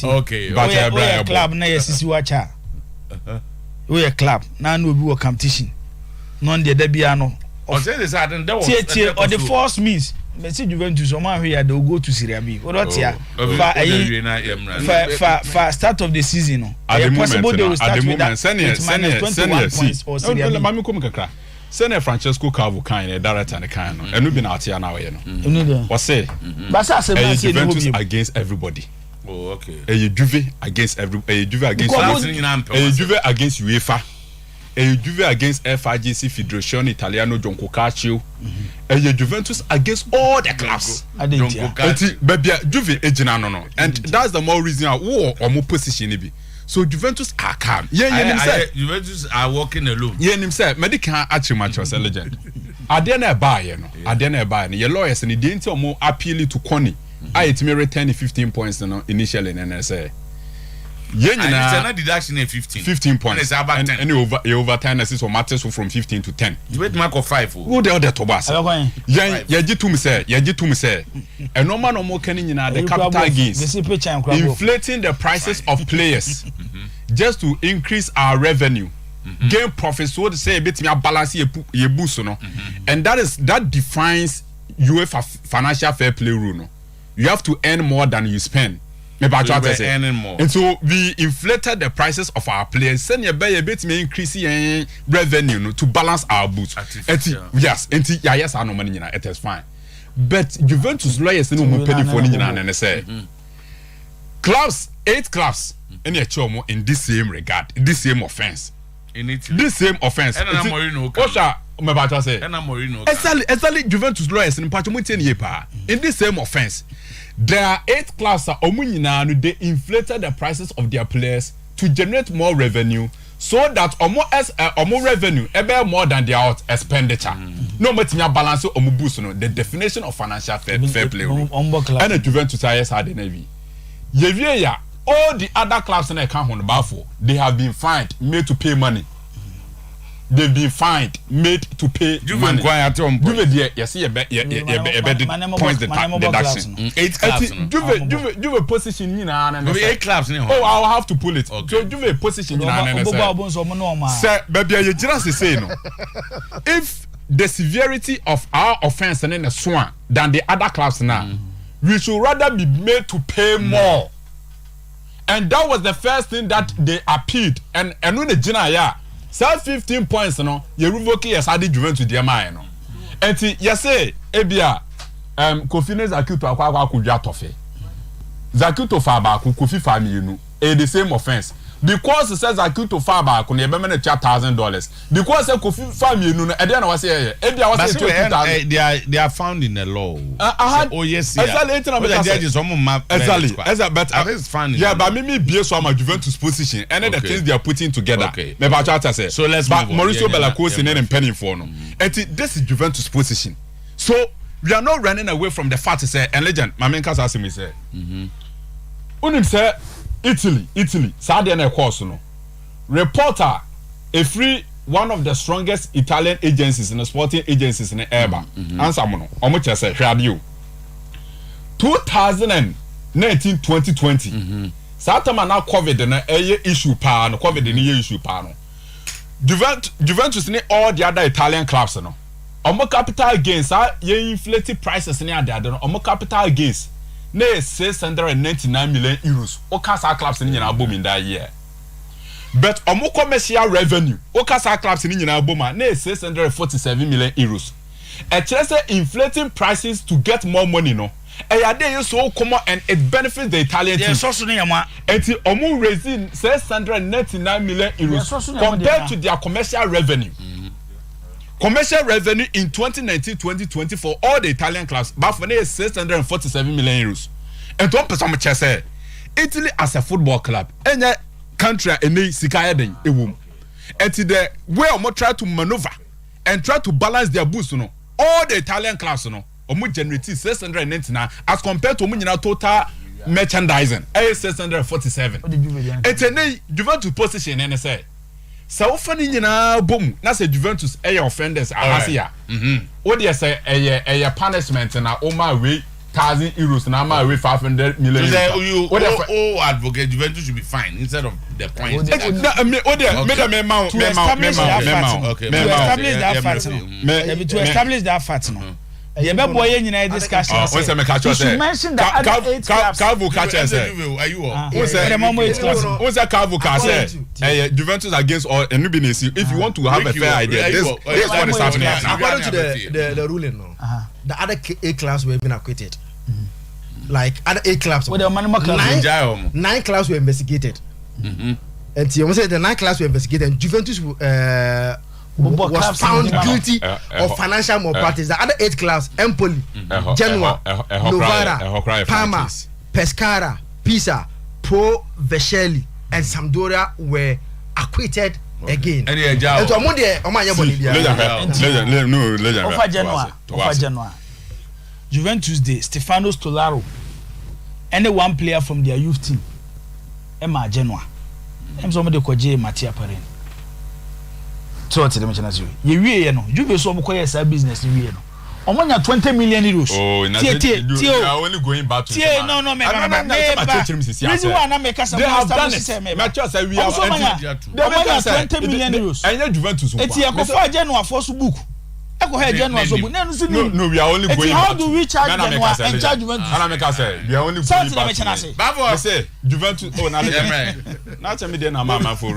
Yo. Okay. But a club na yesisi wacha. We a club na no be competition. None the debia no. Or say this I don't or the force means Messi Juventus o man here they will go to Serie B. What here? For start of the season no. Possible they will start with that. -21 points or Serie B. Mami come kakra. Senior Francesco Calvo kind director and kind no. Enu bi na atia na we no. What say? Basa say Juventus against everybody. Oh, okay. Juve against Juve against Juve against UEFA. Juve against FIGC Federazione Italiano Jonco Calcio. Juventus against all the clubs. Baby Juve ejina no. And that's the more reason why omo position be. So Juventus are calm. Juventus are walking alone. Yeah, himself. Medical actually match was a legend. Adena buy no. Adena buy no. Your lawyers and the didn't more appeal to Connie. I it may return 15 points no initially and I say. Yeah, it's another deduction in 15 points. And over 10 assists or matters from 15 to 10. You wait mark of 5. Who the other Tobas? Yeah, to me say. And no man no more can in the capital gains. Inflating the prices of players just to increase our revenue. Gain profits so to say a bit me balance ye boost no. And that defines UEFA financial fair play rule no. You have to earn more than you spend. Earning more. And so we inflated the prices of our players. Send your bay a bit may increase revenue no, to balance our boots. Yes, yes, I know money, it is fine. But Juventus lawyers no more penny for and say clubs, 8 clubs, any chomo in this same regard, in this same offense. This same offense. Exactly Juventus lawyers in this same offense. There are 8 clubs that they inflated the prices of their players to generate more revenue so that more revenue more than their expenditure. No matter balance boost the definition of financial fair play. And the Juventus had the Navy. All the other clubs in the country they have been fined, made to pay money. They've been fined, made to pay money. Yes, points deduction. 8 clubs. Juve position 8 clubs. Oh, I'll have to pull it. Okay. So Juve position Sir, baby, you just say no. If the severity of our offense and the swan than the other clubs now, we should rather be made to pay more. And that was the first thing that they appealed. And when the Jina 15 points no you revoke yes ade Juventus dia man no enti yes say ebia Kofi Zakuto akwa tofe Zakuto fa ba Kofi fa mienu the same offense because says Zakuto fa ba ko na be me $1,000 because say Kofi fa mienu no e dey na wa say ebia wa say 20,000 they are found in the law. Oh yes, exactly but I think it's found in but me be so am Juventus position and the things they are putting together. Me ba cha say so let's but Mauricio Bellacco in and penny for no and this is Juventus position, so we are not running away from the fact to say and legend my main case ask me say unim say Italy Saudi na course no reporter a free one of the strongest Italian agencies and sporting agencies in the Eba. Answer mo no. Omo chese radio. 2019-2020. Satama na COVID na issue pa no COVID ni issue pa no. Juventus ni all the other Italian clubs no. Omo capital gains ye inflated prices ni ade no. Omo capital gains na 699 million euros. O kasa clubs ni na bom in that year. But omo commercial revenue okasa clubs ni nyina boma na 647 million euros. E chere inflating prices to get more money no. E ya dey so common and it benefits the Italian team. So na yama. Enti omo raising 699 million euros compared to their commercial revenue. Commercial revenue in 2019-2020 for all the Italian clubs but for 647 million euros. And one person me say Italy as a football club enye country any sikaya den ewum enti the way omo try to maneuver and try to balance their boost no all the Italian clubs no omo generate 699 as compared to omo nyina total merchandising 647 enti ne Juventus position and say so funny nyina bom na say Juventus offenders asia what dey say punishment na oma we 1,000 euros na ma away 500 million. So you advocate Juventus should be fine instead of the points. To establish that fact no. ye be boy nyina discussion. Who say me catch you say? Mention the other 8 clubs. Calvo catch you say. Who say who say Calvo catch say? Juventus against all Enubinesi. If you want to have a fair idea, this what is happening. According to the ruling, no, the other 8 clubs were been acquitted. Like other 8 clubs, 9 clubs were investigated. And you say the 9 clubs were investigated, and Juventus was found guilty of financial malpractice. The other 8 clubs: Empoli, Genoa, Novara, Parma, Pescara, Pisa, Pro Vercelli, and Sampdoria were acquitted again. And to Amundi, Omanya Bolivia. Over Genoa. Juventus Day, Stefano Stollaro, and one player from their youth team, Emma Genoa. I'm somebody called J. Mattia Parin. So what's the mention as you? You know, you will so much business in Vienna. On 20 million euros. Oh, you are only going back to no, they have done it. Matches we have 20 million euros. And Juventus. It's a coffee Genoa for book. No, we are only going. How do we charge Genoa and charge Juventus? We are only going back. I say Juventus. Oh, now tell me then I'm a man for.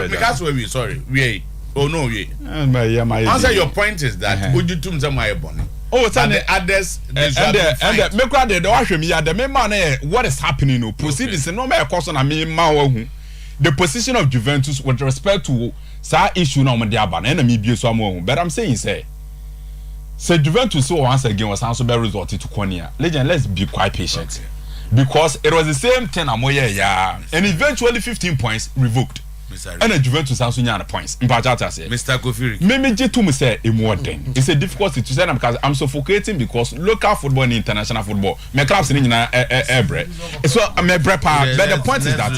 Because we sorry we. Oh no, we. Answer your point is that would you tum some my bonnet? Oh, it's and the others and make crowd the wash me at the main man. What is happening? No proceedings. No matter cost on a me the position of Juventus with respect to sa issue na on the aban enemy be so am. But I'm saying say Juventus so once again was also be result to Konya. Legend, let's be quite patient. Because it was the same thing and eventually 15 points revoked. And the Juventus also nyana points. Mr. Kofi. Me je to me say it's a difficult situation because I'm suffocating because local football and international football me clubs in every. So me brepa but the point is that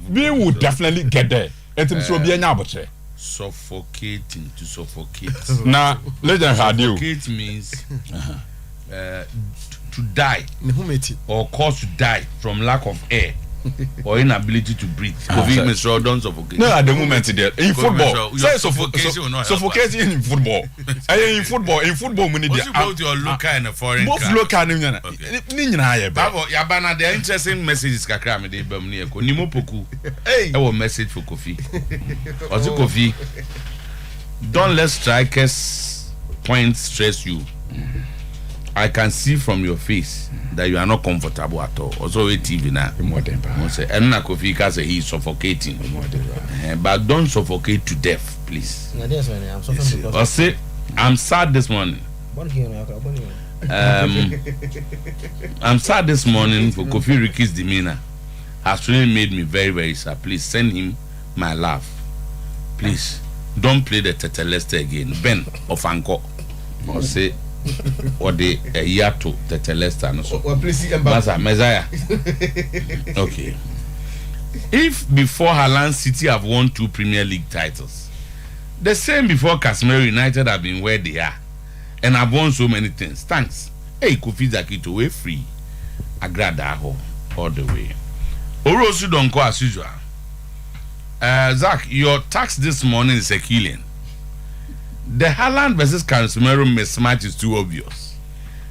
we will definitely get there. It will be an abortion. Suffocating to suffocate. Now, legend radio. Suffocate means to die or cause to die from lack of air or inability to breathe. COVID don't suffocate. No, at the moment in football, say suffocating in football. In football, we need both your local and a foreign. Both local and Yabana, the interesting messages kakra me dey bam ne ko nimo poku. Hey, our message for Kofi. Ozi Kofi, don't let strikers points stress you. I can see from your face that you are not comfortable at all. Also, a TV now. And na Kofi can say he's suffocating. But don't suffocate to death, please. I say I'm sad this morning. I'm sad this morning for Kofi Riki's demeanor. Has really made me very, very sad. Please send him my love. Please don't play the Teteleste again. Ben of Anko. Or say or the Yato Teteleste no so. Masa Messiah. Okay. If before Haaland City have won 2 Premier League titles, the same before Casemiro United have been where they are and have won so many things. Thanks. Hey, Kofi Zakito, way free. Agrada all the way. Orosu don't go as usual. Zach, your tax this morning is a killing. The Haaland versus Casemiro mismatch is too obvious.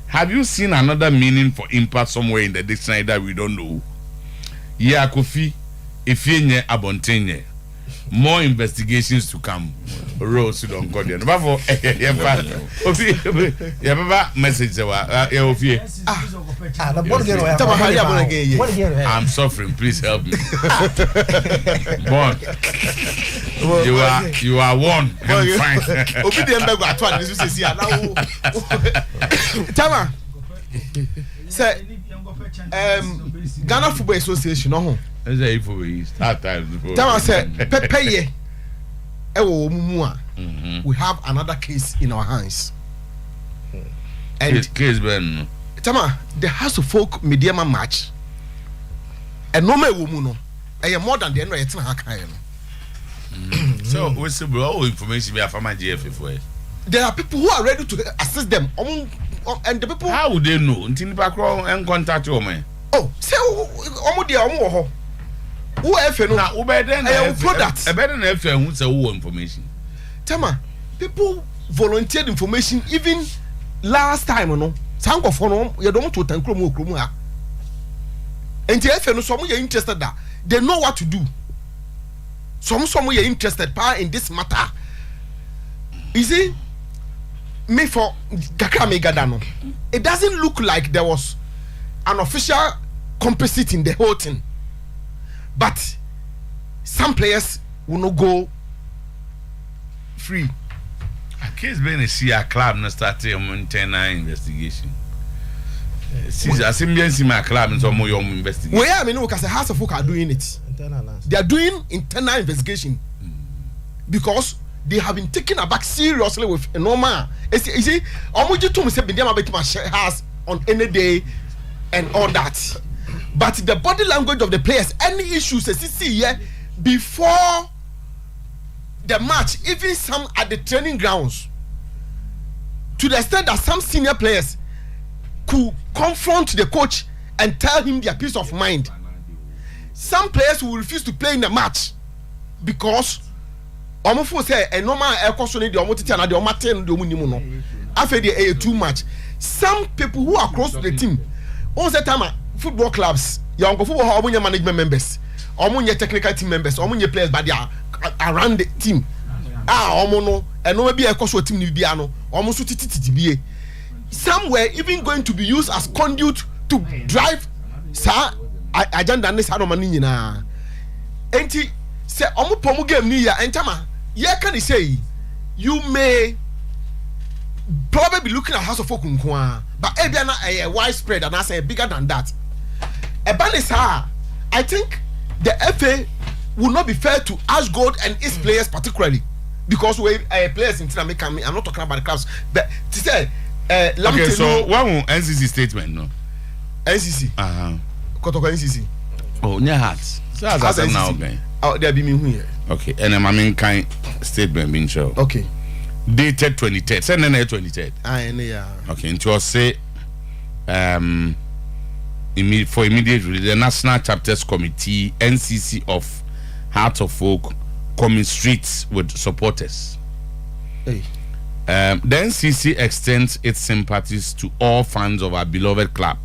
Have you seen another meaning for impact somewhere in the dictionary that we don't know? Yeah, Kofi, if you abontenye, more investigations to come. Rose don't go there. Message. I'm suffering. Please help me. Bon, you are one. I'm fine. Tama, say, Ghana Football Association. No, start time. Tama said, Pepe. We have another case in our hands. And case Ben Tama, the House of Folk Mediama match. And no more woman. I am more than the end of it. So what's the all information we have from my GFF? There are people who are ready to assist them. And the people, how would they know until background and contact you, man? Oh, so who have now better products better than if who say who information. Tama, people volunteered information even last time no sanko for no you don't to tan krom ha enti efe no some you interested that they know what to do some you interested pa in this matter you see me for kakra me gada no it doesn't look like there was an official complicity in the whole thing but some players will not go free. A case being a CR club not started a Montana investigation. Since I see my club and some more investigation. Well, I mean, because the House of Folk are doing it. They are doing internal investigation because they have been taken aback seriously with a normal. You see, Omuji told me say Bindiama bet my house on any day and all that. But the body language of the players, any issues they see here before the match, even some at the training grounds, to the extent that some senior players could confront the coach and tell him their peace of mind. Some players will refuse to play in the match because almost say a normal air question the omotiti and the omaten the omunimuno. After the too much. Some people who are close to the team, all the time football clubs, young football management members, omunye technical team members, omunye players, but they are around the team. Omono and no maybe a cost team ni biano, almost titi. Some were even going to be used as conduit to drive sa agenda ne sa no mani nyina. Enti say omo pomu game ni ya entama ye can say you may probably be looking at House of Folk nkoa but ebiana a widespread and I say bigger than that. Ebanisa, I think the FA will not be fair to Ash Gold and its players particularly because we players in Tinamika. I'm not talking about the clubs, but to say okay, so what will NCC statement no? NCC. Kotoko NCC. Oh, near hearts. So as I said now, okay. Oh, there be me here. Okay, and I'm in kind statement being shown. Okay. Dated 23rd. Send an 23rd. Yeah. Okay, and to say for immediate release, the National Chapters Committee, NCC of Heart of Folk, commiserates with supporters. Hey. The NCC extends its sympathies to all fans of our beloved club,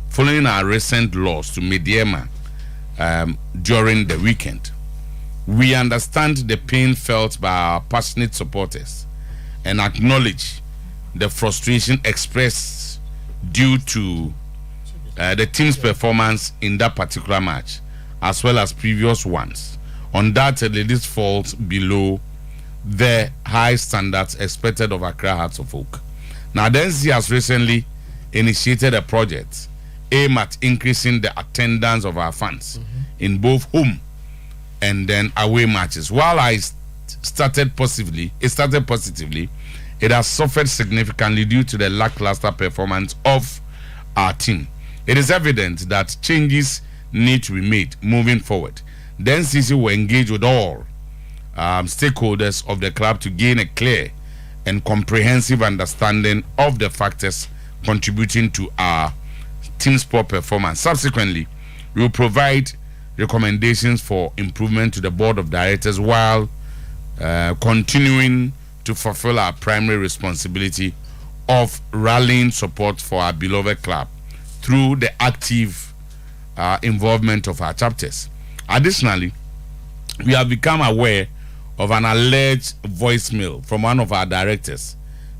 following our recent loss to Mediema during the weekend. We understand the pain felt by our passionate supporters and acknowledge the frustration expressed due to the team's performance in that particular match, as well as previous ones. Undoubtedly, this falls below the high standards expected of Accra Hearts of Folk. Now, the NCC has recently initiated a project aimed at increasing the attendance of our fans in both home and then away matches. While it started positively, it has suffered significantly due to the lackluster performance of our team. It is evident that changes need to be made moving forward. The NCC will engage with all stakeholders of the club to gain a clear and comprehensive understanding of the factors contributing to our team's poor performance. Subsequently, we will provide recommendations for improvement to the board of directors while continuing to fulfill our primary responsibility of rallying support for our beloved club through the active involvement of our chapters. Additionally, we have become aware of an alleged voicemail from one of our directors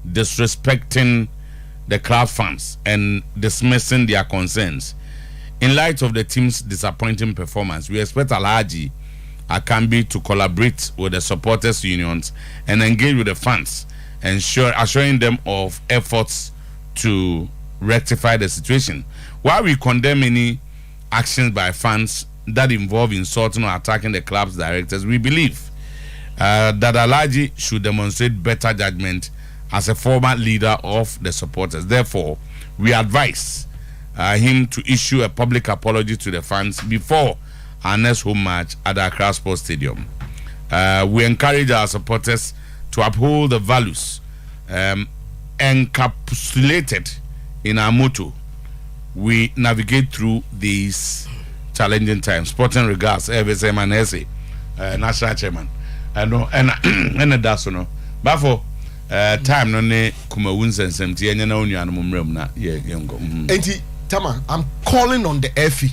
disrespecting the club fans and dismissing their concerns. In light of the team's disappointing performance, we expect Alhaji Akambi to collaborate with the supporters unions and engage with the fans, assuring them of efforts to rectify the situation. While we condemn any actions by fans that involve insulting or attacking the club's directors, we believe that Alhaji should demonstrate better judgment as a former leader of the supporters. Therefore, we advise him to issue a public apology to the fans before our next home match at the Accra Sports Stadium. We encourage our supporters to uphold the values encapsulated in our motto. We navigate through these challenging times. Sporting regards, FSM and SA, National Chairman. And that's no. But for time no ne kumawun sensem ti enya na onuanu mumrem na ye ngo enti Tama, I'm calling on the FE.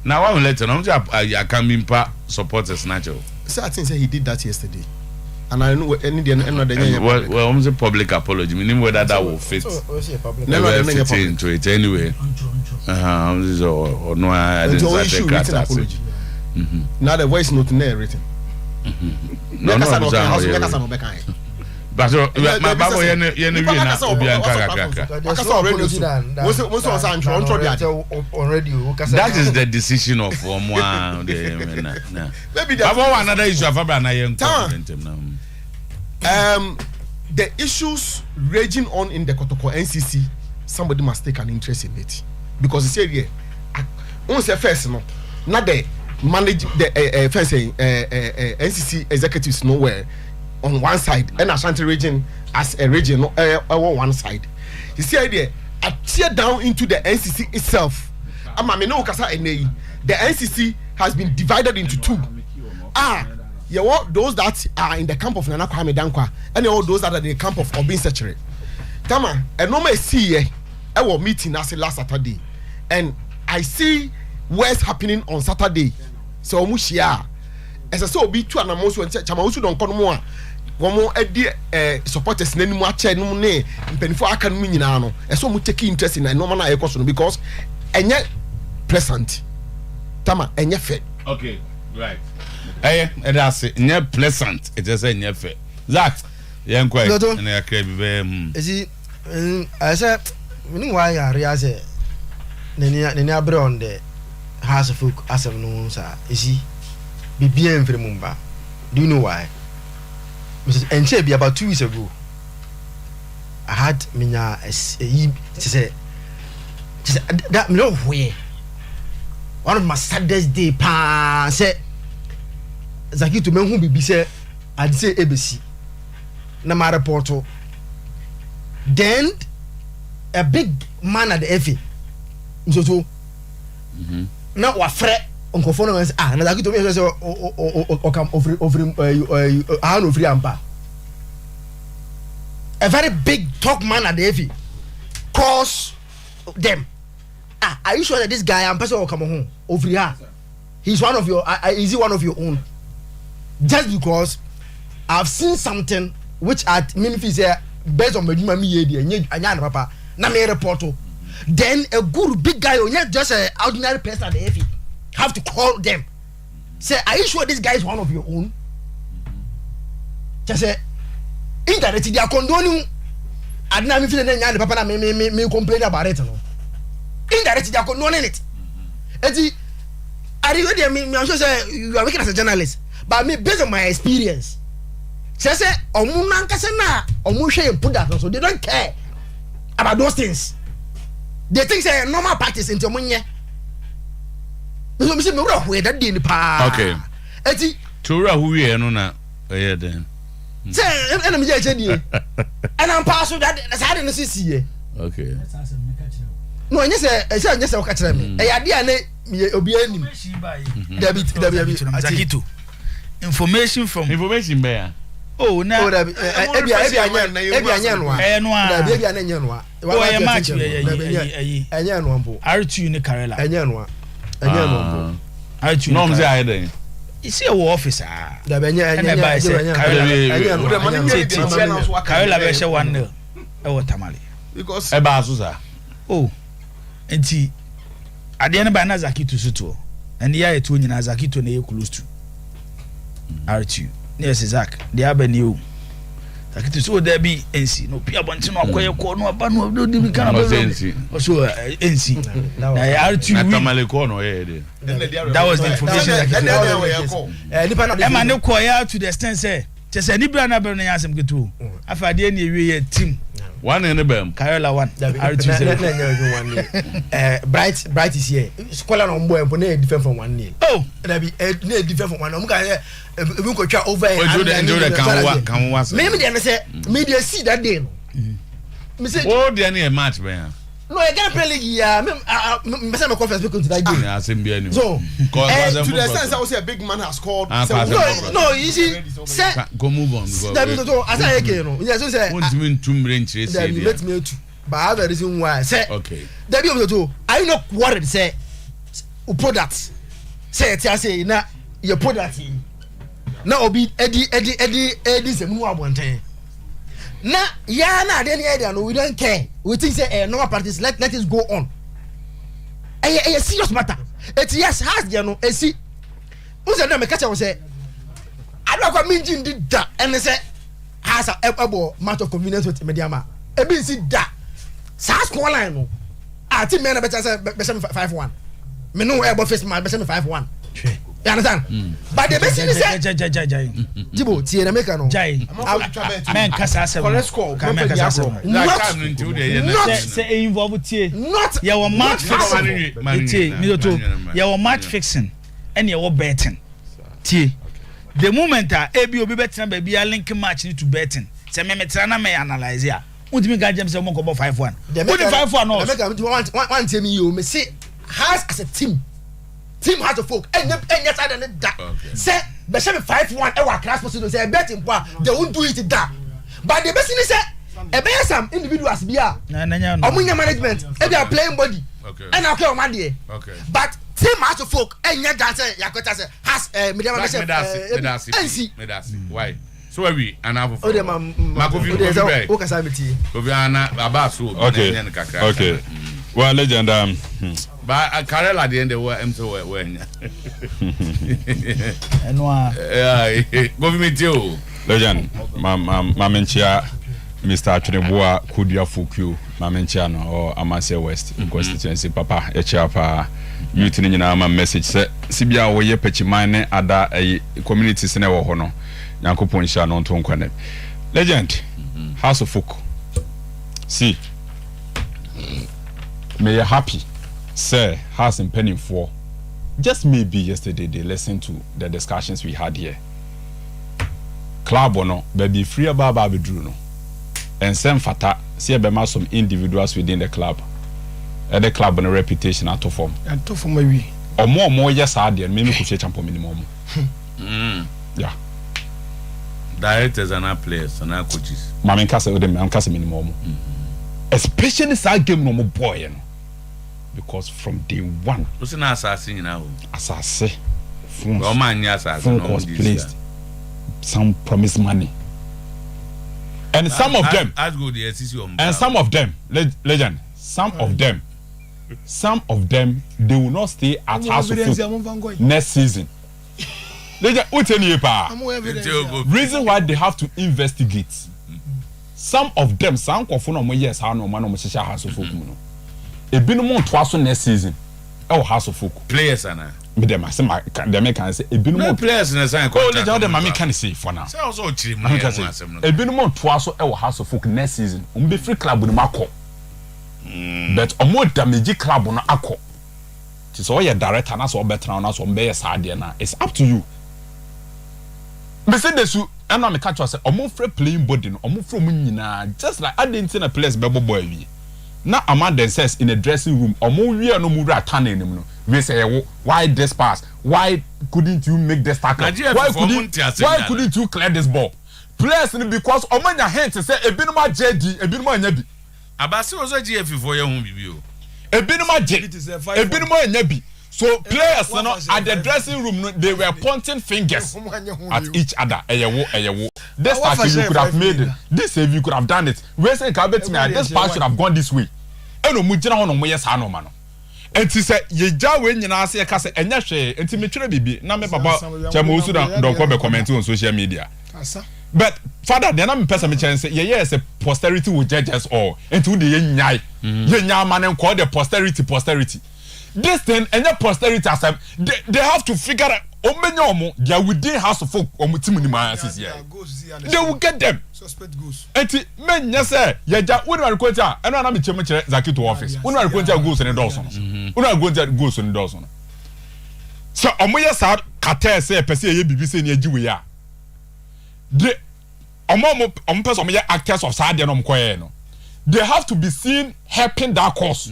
Now one letter no I can be supporters natural. So I think he did that yesterday. And I know any well almost a public apology meaning whether that will fit never fit into it anyway. Or no I didn't take that. Now the voice note there written. But my Bible that is the decision of one. Maybe another issue of the issues raging on in the Kotoko NCC, somebody must take an interest in it because it's here. Once the first no, not the manage the first NCC executives nowhere. On one side, and Ashanti region as a region on one side. You see, idea I tear down into the NCC itself. The NCC has been divided into two. You want those that are in the camp of Nana Kwame Dankwa, and all those that are in the camp of Obin Sechere. Tama, and no may see our meeting as last Saturday, and I see what's happening on Saturday. So Mushia, as I saw, be two and most when Chamausu don't come more. One more supporters no more chair no ne mpenifo aka no nyina no eso mu take interest in normal na ekoso no because enye pleasant Tama enye fair. Okay, right. That's enye pleasant. It is enye fair. Zach, yen kwai na yakra bi be ezi I say meaning why area say neni abre on the house of folk asem no sa ezi bibia mfre mumba. Do you know why? Mrs. Enchebi about 2 weeks ago, I had Minya say that no way. One of my saddest day say Zaki to me who be say I'd say ABC. Na my reporto. Then a big man at the FA. So now what fret Uncle Fono was na Zaki to me say o come over ampa. A very big talk man at the FA calls them. Are you sure that this guy and person will come home over here? He's one of your is he one of your own? Just because I've seen something which at Minifi say based on my media papa na me report. Then a good big guy or not just an ordinary person at the FA have to call them. Say, are you sure this guy is one of your own? Just say, indirectly they are condoning. I didn't feel that papa na me complain about it. No, indirectly they are condoning it. I really mean, I'm sure say you are working as a journalist, but me based on my experience, say omunan kasena omushe put that so they don't care about those things. They think say normal practice into munye. So me say me where that dey pa. Okay. Eti Tura who we no na then. Say and me just dey. And I'm pass that I didn't see. Okay. No, I just say o ka kire me. E ya dey na obi anim. David Zakito. Information from there. Oh, now ebi anya no a ebi anya no a wa match anya no ambo R2 ne Karela anya no R2 no mze aye den isi e wo officer da be anya Karela be she 1-0 e wo Tamale because e ba aso sa oh enti ade ne ba na Zakito suto and ya etu nyina Zakito na e close to R2. Yes, Zach. The avenue. Like it is so there be NC. No, Pia Bontin or Koya Corno, but no, do kind of NC. Also, NC. That was the information. Emma no Koya to the extent say, just any brand of Bernayasm get to. After the end, team. One in the bem. Kayola one. Bright is here. Scholar on boy and different from 1-0. Oh, there be different from one. We go try over and maybe they say media see that day. Oh, the any match man. No, I can't play league. I'm a conference because that game. So, to the sense, I would say a big man has scored. No, you see, go move on. As I can, yes, I say, let me too. But I have a reason why. Say, okay. The people do. I not worried. Say, product. Say, I say, now your product. Now, be Eddie, some more one time. Now, yeah, then idea. No, we don't care. We think say no practice. Let it go on. A serious matter. It's yes has there no. See, who's the name? Catch I say. I don't know what did that, and they say has a matter of convenience with Mediama. A bit see that. SAS call line no. I think men better say 5-1. Me no about face man better 5-1. You understand? But the best is say Jibo tie na make no. Jai. Men kasa asem. Correct score. Men kasa asem. Not say involve tie. Not Ya match fixing. Tie. Me to. Ya match fixing. And ya betting. Tie. The moment ebi obi betting baby a link match to betting. Say me metra na me analyze here. What me gajam say mo go 5-1. What the 5-1 no? One tell me you me say has as a team has a folk and yes I don't that say be say 5-1 e wa class person say betting poa they won't do it that but the best thing say e be some individuals be a omunya management e be a playing body and okay o man there but team has a folk and yes that say yakota say has medasi why so we and have o de makofi o kasa meti obi ana abaso okay well legend but Karela the end the were empty when government you legend mamenchia Mr. Acheampong Kudia Fukyu mamenchia no or Amase West constituency papa echiapa youth ni nyina ma message say sibia wo ye pechimane ada communities na wo ho no Yankopon sha no nto nkwane legend house of folk see may you happy sir has in penning for just maybe yesterday they listened to the discussions we had here club or no baby free about Babidru no and some fata see be some individuals within the club the club on a reputation at form we or more yes I did maybe could say champion minimum yeah directors and our players and our coaches Mamin Casa with them I'm Casa minimum especially this game no boy you know because from day one what's an assassin now assassin phone was placed some promised money and some of them and some of them legend some of them they will not stay at house of food next season legend reason why they have to investigate some of them some kofono mo yes how no man no shisha house of folk no ebinu mo to aso next season e house of folk players ana me dem say dem can say ebinu mo players na sign contract oh dem mama can say for now say also chiri mo asem no ebinu mo to aso e house of folk next season be free club no makọ but omo damage club no akọ ti so your director na so better na so be yes ade na it's up to you me say desu and me catch say omo free playing body no omo from nyina just like identity na players be boy wi na among says in a dressing room omo wi no mu ra tan enim no we say why this pass why couldn't you make this tackle why couldn't you clear this ball players no because omo nya hint say ebinum agedi ebinum anya bi abase ozo GF for your home bibi o ebinum anya bi so players no at the dressing room no, they were pointing fingers at each other eyewo this tackle you could have made it this if you could have done it we say ka bet me this pass should have gone this way eno mu gina ho no mo yes ano ma no enti say ye ja we nyina ase ka say enya hwe enti me twere bibi na me baba chamo osu da don ko be comment on social media but father then am person me chance ye yes posterity will judge us all enti wo de ye nyai man en call the posterity this thing and your posterity as they have to figure out omenyomo they are within house of folk omutim ni man says here they will get them suspect goes enti men nya say yaja wonu rekwenti a eno na me chemu kire Zaki to office wonu rekwenti a goes ne dawson wonu rekwenti goes ne dawson so omoye sa kata say pese ye bibi say ne agiwe ya de omo person omoye actors of sad no mkoye no they have to be seen helping that cause.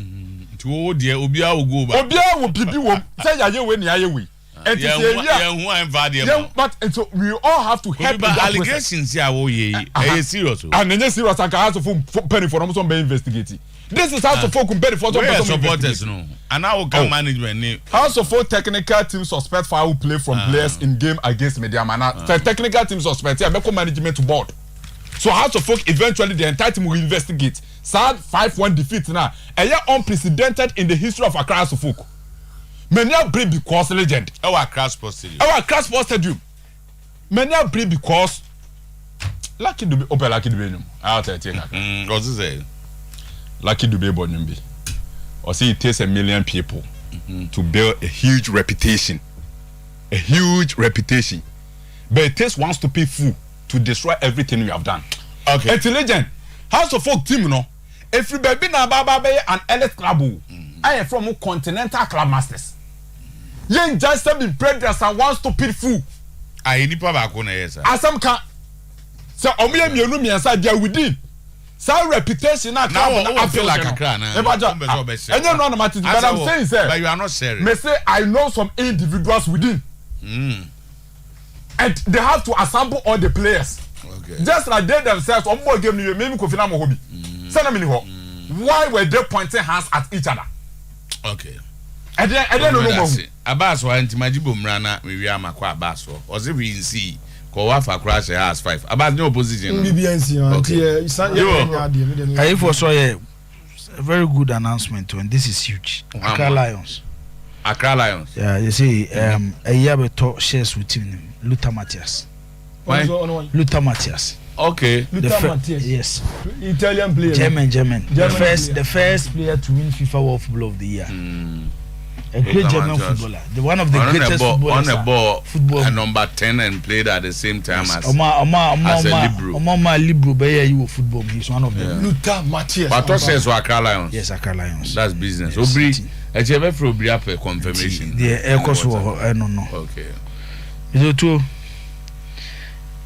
To dear Obia will go back. Obia will be say ya when ya we. And but so we all have to help. But allegations here are serious. And then serious and has to penny for almost be investigating. This is House of Folk penny for supporters no. And now can management name. House of Folk technical team suspect foul play from players in game against Mediamana. The technical team suspect here be management to board. So House of Folk eventually the entire team will investigate. Sad 5-1 defeat now. A year unprecedented in the history of Accra House of Folk. Many are brave because legend. Our Crash Sports Stadium. Our Crash Sports Stadium. Many are brave because lucky to be open, lucky to be. I'll tell you. What's it say? Lucky to be born. Or see, it takes 1 million people to build a huge reputation. A huge reputation. But it takes one stupid fool to destroy everything we have done. Okay. It's a legend. House of Folk team, no. If you be na baba an elite club, I am from Continental Club Masters. Yen just be predators and one stupid fool. I nipa ba ko na yes. Asam kan. So omo am yenu miensa dia within. Sa reputation na club na feel like Accra na. Enye no na matter but I'm saying sir. But you are not serious. Me say I know some individuals within. And they have to assemble all the players. Okay. Just like they themselves on board game you maybe Kofi na mo hobby. Say na me ni ho. Why were they pointing hands at each other? Okay. I don't know. Abaso antimajibo mrana we wi amakwa abaso. Oze we see ko wa fa crash has 5. Abaso no opposition. BBNC I for so a very good announcement and this is huge. Accra Lions. Accra Lions. Yeah, you see a year beto shares with him Luther Matthias. Why? Luther Matthias. Okay. Luther Matthias. Yes. Italian player. German. The first player to win FIFA World Footballer of the Year. A great German footballer. The one of the greatest footballers. On a ball, number 10 and played at the same time as a libero. Oma libero, but yeah, you football. He's one of them. Luther Matthias. But what says Accra Lions? Yes, Accra Lions. That's business. Obri, I have for Obri up a confirmation. The air course I don't know. Okay. You too.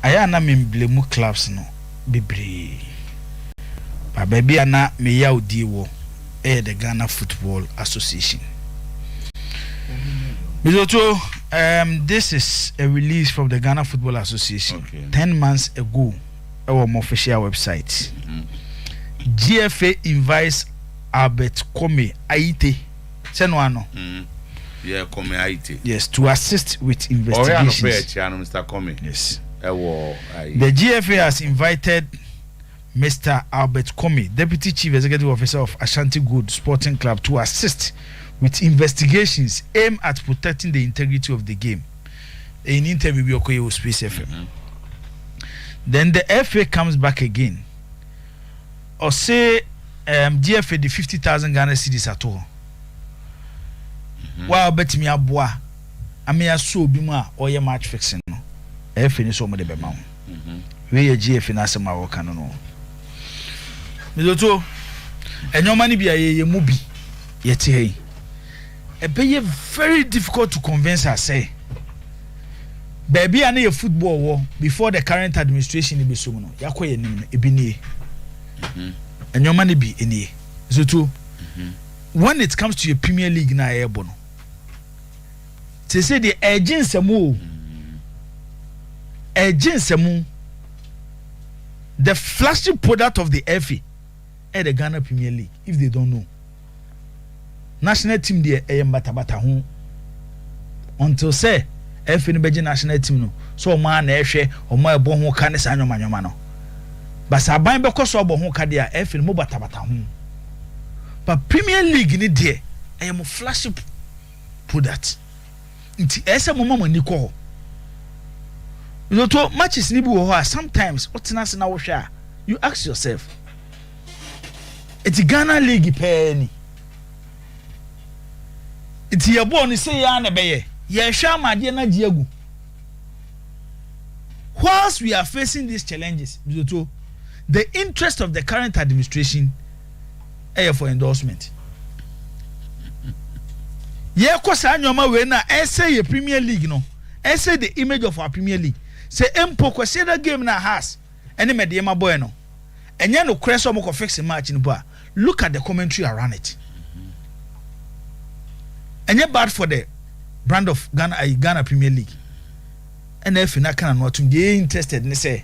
I am blame clubs no bebre. But baby ana me ya odiwo the Ghana Football Association. This is a release from the Ghana Football Association. Okay. 10 months ago, our official website. GFA invites Albert Kome Aite. Senwano. Yeah, Kome Aite. Yes, to assist with investigations. Mr. Kome. Yes. The GFA has invited Mr. Albert Kome, Deputy Chief Executive Officer of Ashanti Good Sporting Club, to assist with investigations aimed at protecting the integrity of the game. In interview with Okoye Space FM. Then the FA comes back again. Or say GFA the 50,000 Ghana cedis at all. While bet me aboa, I may so be ma or your match fixing. FA ni so mo de be ma. We GFA na se ma wo kan no. Mizoto enyoma ni bia ye mu bi ye te hey. E be very difficult to convince her say baby ana ye football war before the current administration be so no yakoye nim no ebi nie enyoma ni bi enie so when it comes to your Premier League na ebo no they say the agency the flagship product of the FA the Ghana Premier League if they don't know national team there bata ho until say FA no beje national team no so o ma na ehwe o ma ebo ho ka ne sa nyoma no but saban be koso obo ho ka dia FA no bata ho but Premier League ni there mo flagship product nti ese mo mama ni ko you know matches ni bi wo ho sometimes otina se na wo hwe a you ask yourself it's Ghana League penny. It's your born say ya na beye. Ye hwa amade na giagu. Whilst we are facing these challenges, the interest of the current administration for endorsement. Ye kosa anyoma we na say your Premier League no. Say the image of our Premier League. Say empo kwese that game na has. Any mediema boy no. enye no kure so mo ko fix match no bo look at the commentary around it enye bad for the brand of Ghana Premier League and if na kana no tum dey interested ne say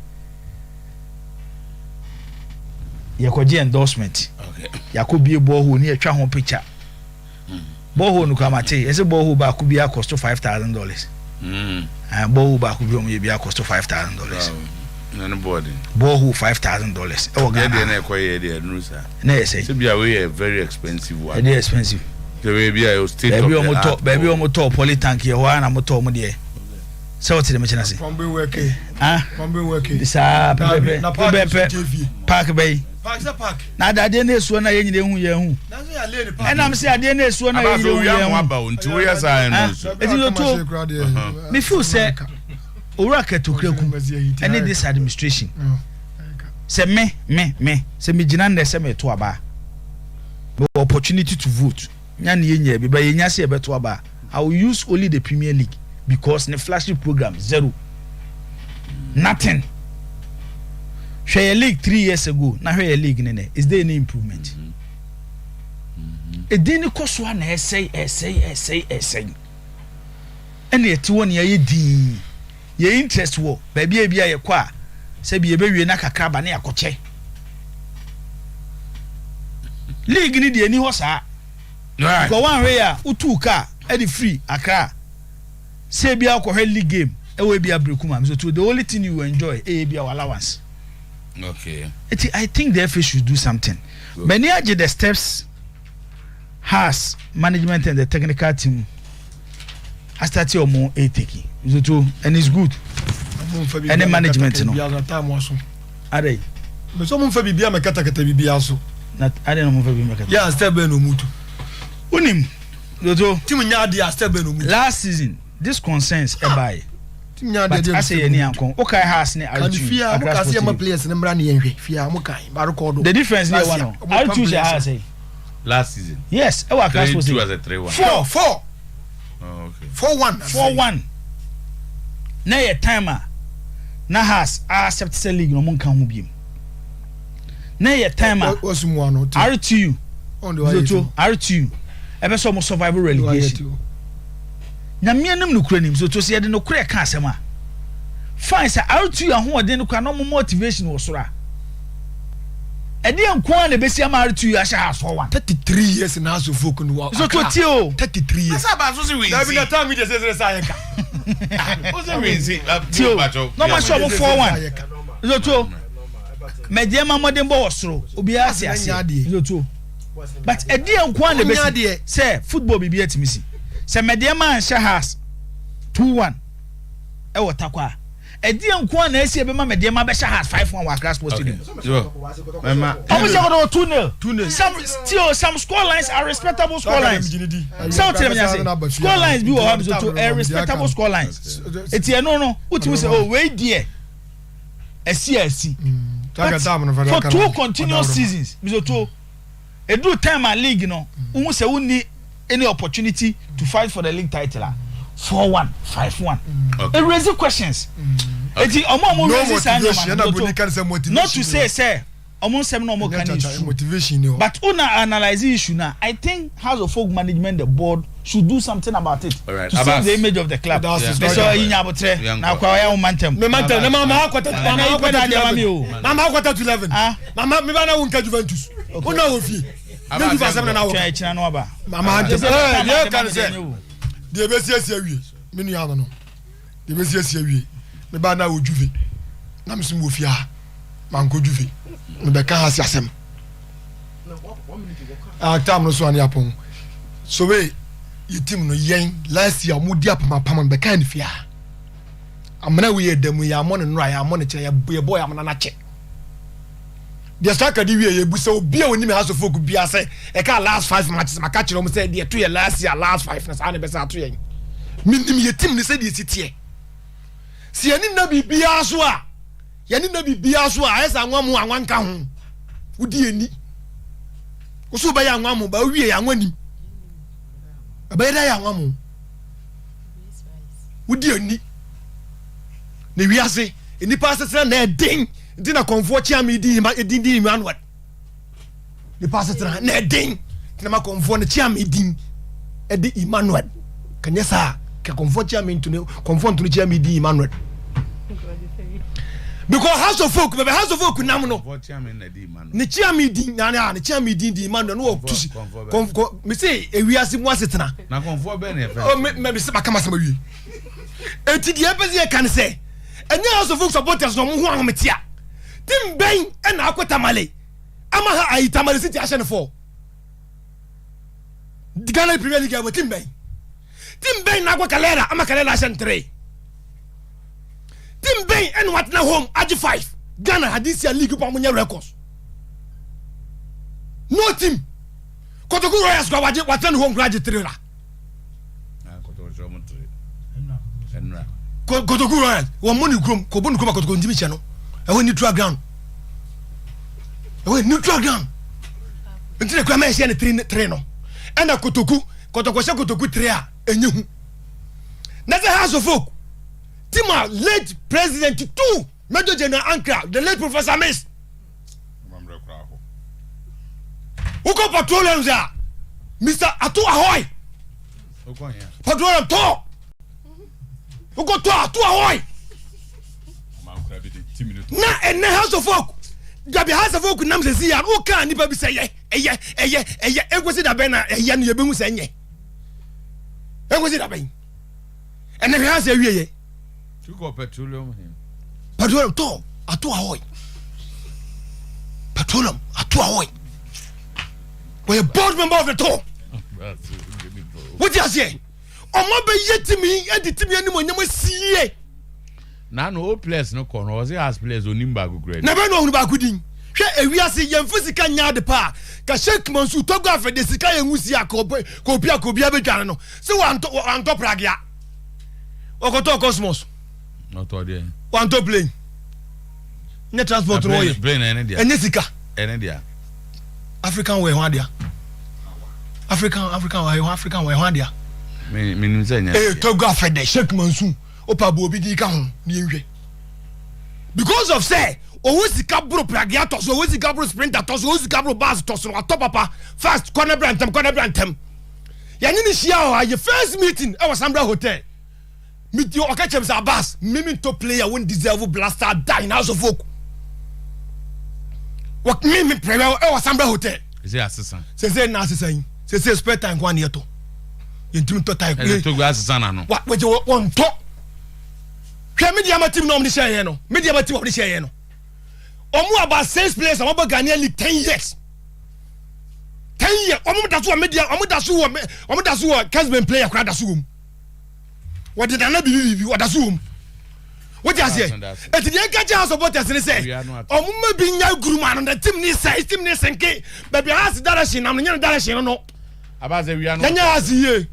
yakoje endorsement okay yakobie borehole ne atwa ho picture borehole no kamate ese borehole ba ko bia cost $5,000 borehole ba ko bia cost $5,000 anybody borehole $5,000 e wo Ghana na ekoye dey no sir na say se bia we very expensive one e dey expensive the way bia you state baby o motor poly tank here wa na motor mo dey so what dem chena say from be working this park bay park na dade na esuo na yenyine hu ye hu na am say ade na esuo na yenyine hu ye hu aba unti we ya say no so eti to me feel say owura ketokreku any this administration say me say me gina na say me to aba opportunity to vote nya na yenya bi ba yenya say be to aba I will use only the Premier League because the flagship program zero nothing. Share league 3 years ago na share league nene is there any improvement? E didn't cost one essay and yet one year di ye interest wo baby ebia ye kwa se bi ebewie na kakra ba na yakoche league ni de ani ho saa go one way a utu ka e di free akra se bia ko league game e we bia brekuma so to the only thing you enjoy e bia allowance. Okay. I think the FA should do something. Many of the steps has management and the technical team has started or more taking. And it's good. And the management no. Are they? But some for bibia makata kata bibia so. Not I don't know for bibia. Yeah, step no mutu. Unim. Team nya dia step no mutu. Last season this concerns ebai. But I say any uncle. Okay, has ne the difference here one. I choose your house. Last season. Yes, our class was 2 as a 3-1. 4. Oh, okay. 4-1. Na ye timer. Na has accept league no mon kan ho biem. Na ye timer. What's mo ano? R2. On the way. R2. Ebe so mo survival relegation. Na me anem no kura nim so to se de no kura ka asema fine say R2 ahoɔden no kura no motivation wo sora e de nko na besi ama R2 ahya has 1 33 years na so folk no so to tio 33 years asa ba so se we na bi na time me dey say say ka o se we see tio no ma so mo 4-1 so to me de ma modern bo soro obi ase so to but e de nko na besi say football bibi atimisi se mediama and has 2-1 e watakwa e di enko na esi ebe ma mediama be has 5-1 wa grass post stadium mama almost go 2-0 some score lines are respectable score lines so tell me say score lines be what to a respectable score lines eti no utimi say oh we there esi for 2 continuous seasons so to e do time a league no unu say uni any opportunity to fight for the league title 4-1 5-1 it raises questions eti omo raises not to say omo sem no mo can motivation but una analyze issue now I think House of Folk management the board should do something about it right. to save the image of the club so yinya abotre na kwa ya mantem me mantem na mama akwata mama akwata to 11 mama me ba na wonka Juventus una wo fi Mama can say the best year many other no the best year me ba na ojuve na me sim ofia man ko juve me be ka has asem time no so an yapon so we you team no yen last year mo dia pam be ka ni fia amna we yedam ya mo no ya mo ne che ya boy amna na che the striker di we busa obi a woni me House of Folk bia say e ka last 5 matches maka kire mo say dey to your last year last 5 na sa na be sa to yen minim ye team ni say dey sitie si yani na bibia so a yani na bibia so a esa anwamu anwanka ho wudi eni wo so ba ya anwamu ba wie ya anwanim ba da ya anwamu wudi eni ne wiase nipa asetena na edin nti na konfo chia me di Emmanuel nipa asetena na edin nti na ma konfo ne chia me din edi Emmanuel kanya sa ka konfo chia me ntune konfo ntune chia me di Emmanuel because house of folk nam no ne chia me din na ne chia me din di Emmanuel no tusi konfo me say ewiase mu asetena na konfo be na o me se makama sama wi enti die pese ye kan say enye house of folk supporters no mo ho ahometia tim ben na akota male ama ha ayi tamale city ashen for the Ghana Premier League abo tim ben na akwa kalera ama kalera ashen 3 tim ben and what na home age 5 Ghana had this year league pa munya records no team Kotoku Royals go waje watan home graduate 3 la Kotoku Royals wo money grom ko bonu ko Kotoku ndimi che no e ho neutral ground ntire kwa ma ehia ne 3 no ena Kotoku she Kotoku 3 a enyehu na the house of folk Tima late president 2 Major General Ankra the late Professor Miss uko petroleum za Mr. Otuo-Acheampong uko here petroleum to uko to Otuo-Acheampong na ene house of folk Gabi house of folk nam se ya o kan nipa bi se ye egosi da ben na ye no ye be hu se nye egosi da ben ene house e wie ye tuko petroleum to Otuo-Acheampong we a board member of the tour what you say omo be yetimi editimi animo nyam sie na no players no kono o say as players onimba gugre na be no hunu ba kudin hwe ewiase yem fisika nya de pa ka Sheikh Mansour to go afede sika yenwusi akobi abedwane no se wanto pragia okoto cosmos no to there wanto plane ne transport no ye plane ene dia ene sika ene dia African way hwan dia African way hwan dia me nimsenya to go afede Sheikh Mansour opa bo obi di ka ho ni enhwe because of say owo sika bro pragia to so owo sika bro sprinter to so owo sika bro bus to so atop papa fast corner brantem ya ni hia o your first meeting e was Sambra Hotel meet you okachem sa bus mimi to player won deserve blaster die in house of folk what mimi prayer e was Sambra Hotel is assistant say na assistant say spare time kwa ne to yentim to time to go assistant na no what we want to hwe media team no omni share no media team omni share no omo about 6 players omo ba Ghana league 10 years omo da so media omo da so Casben player kra da so what did na bibi what da so what you say et the encourage supporters ni say omo ma bi nya group the team ni senke baby has direction am nya direction no abaze we are no nya asiye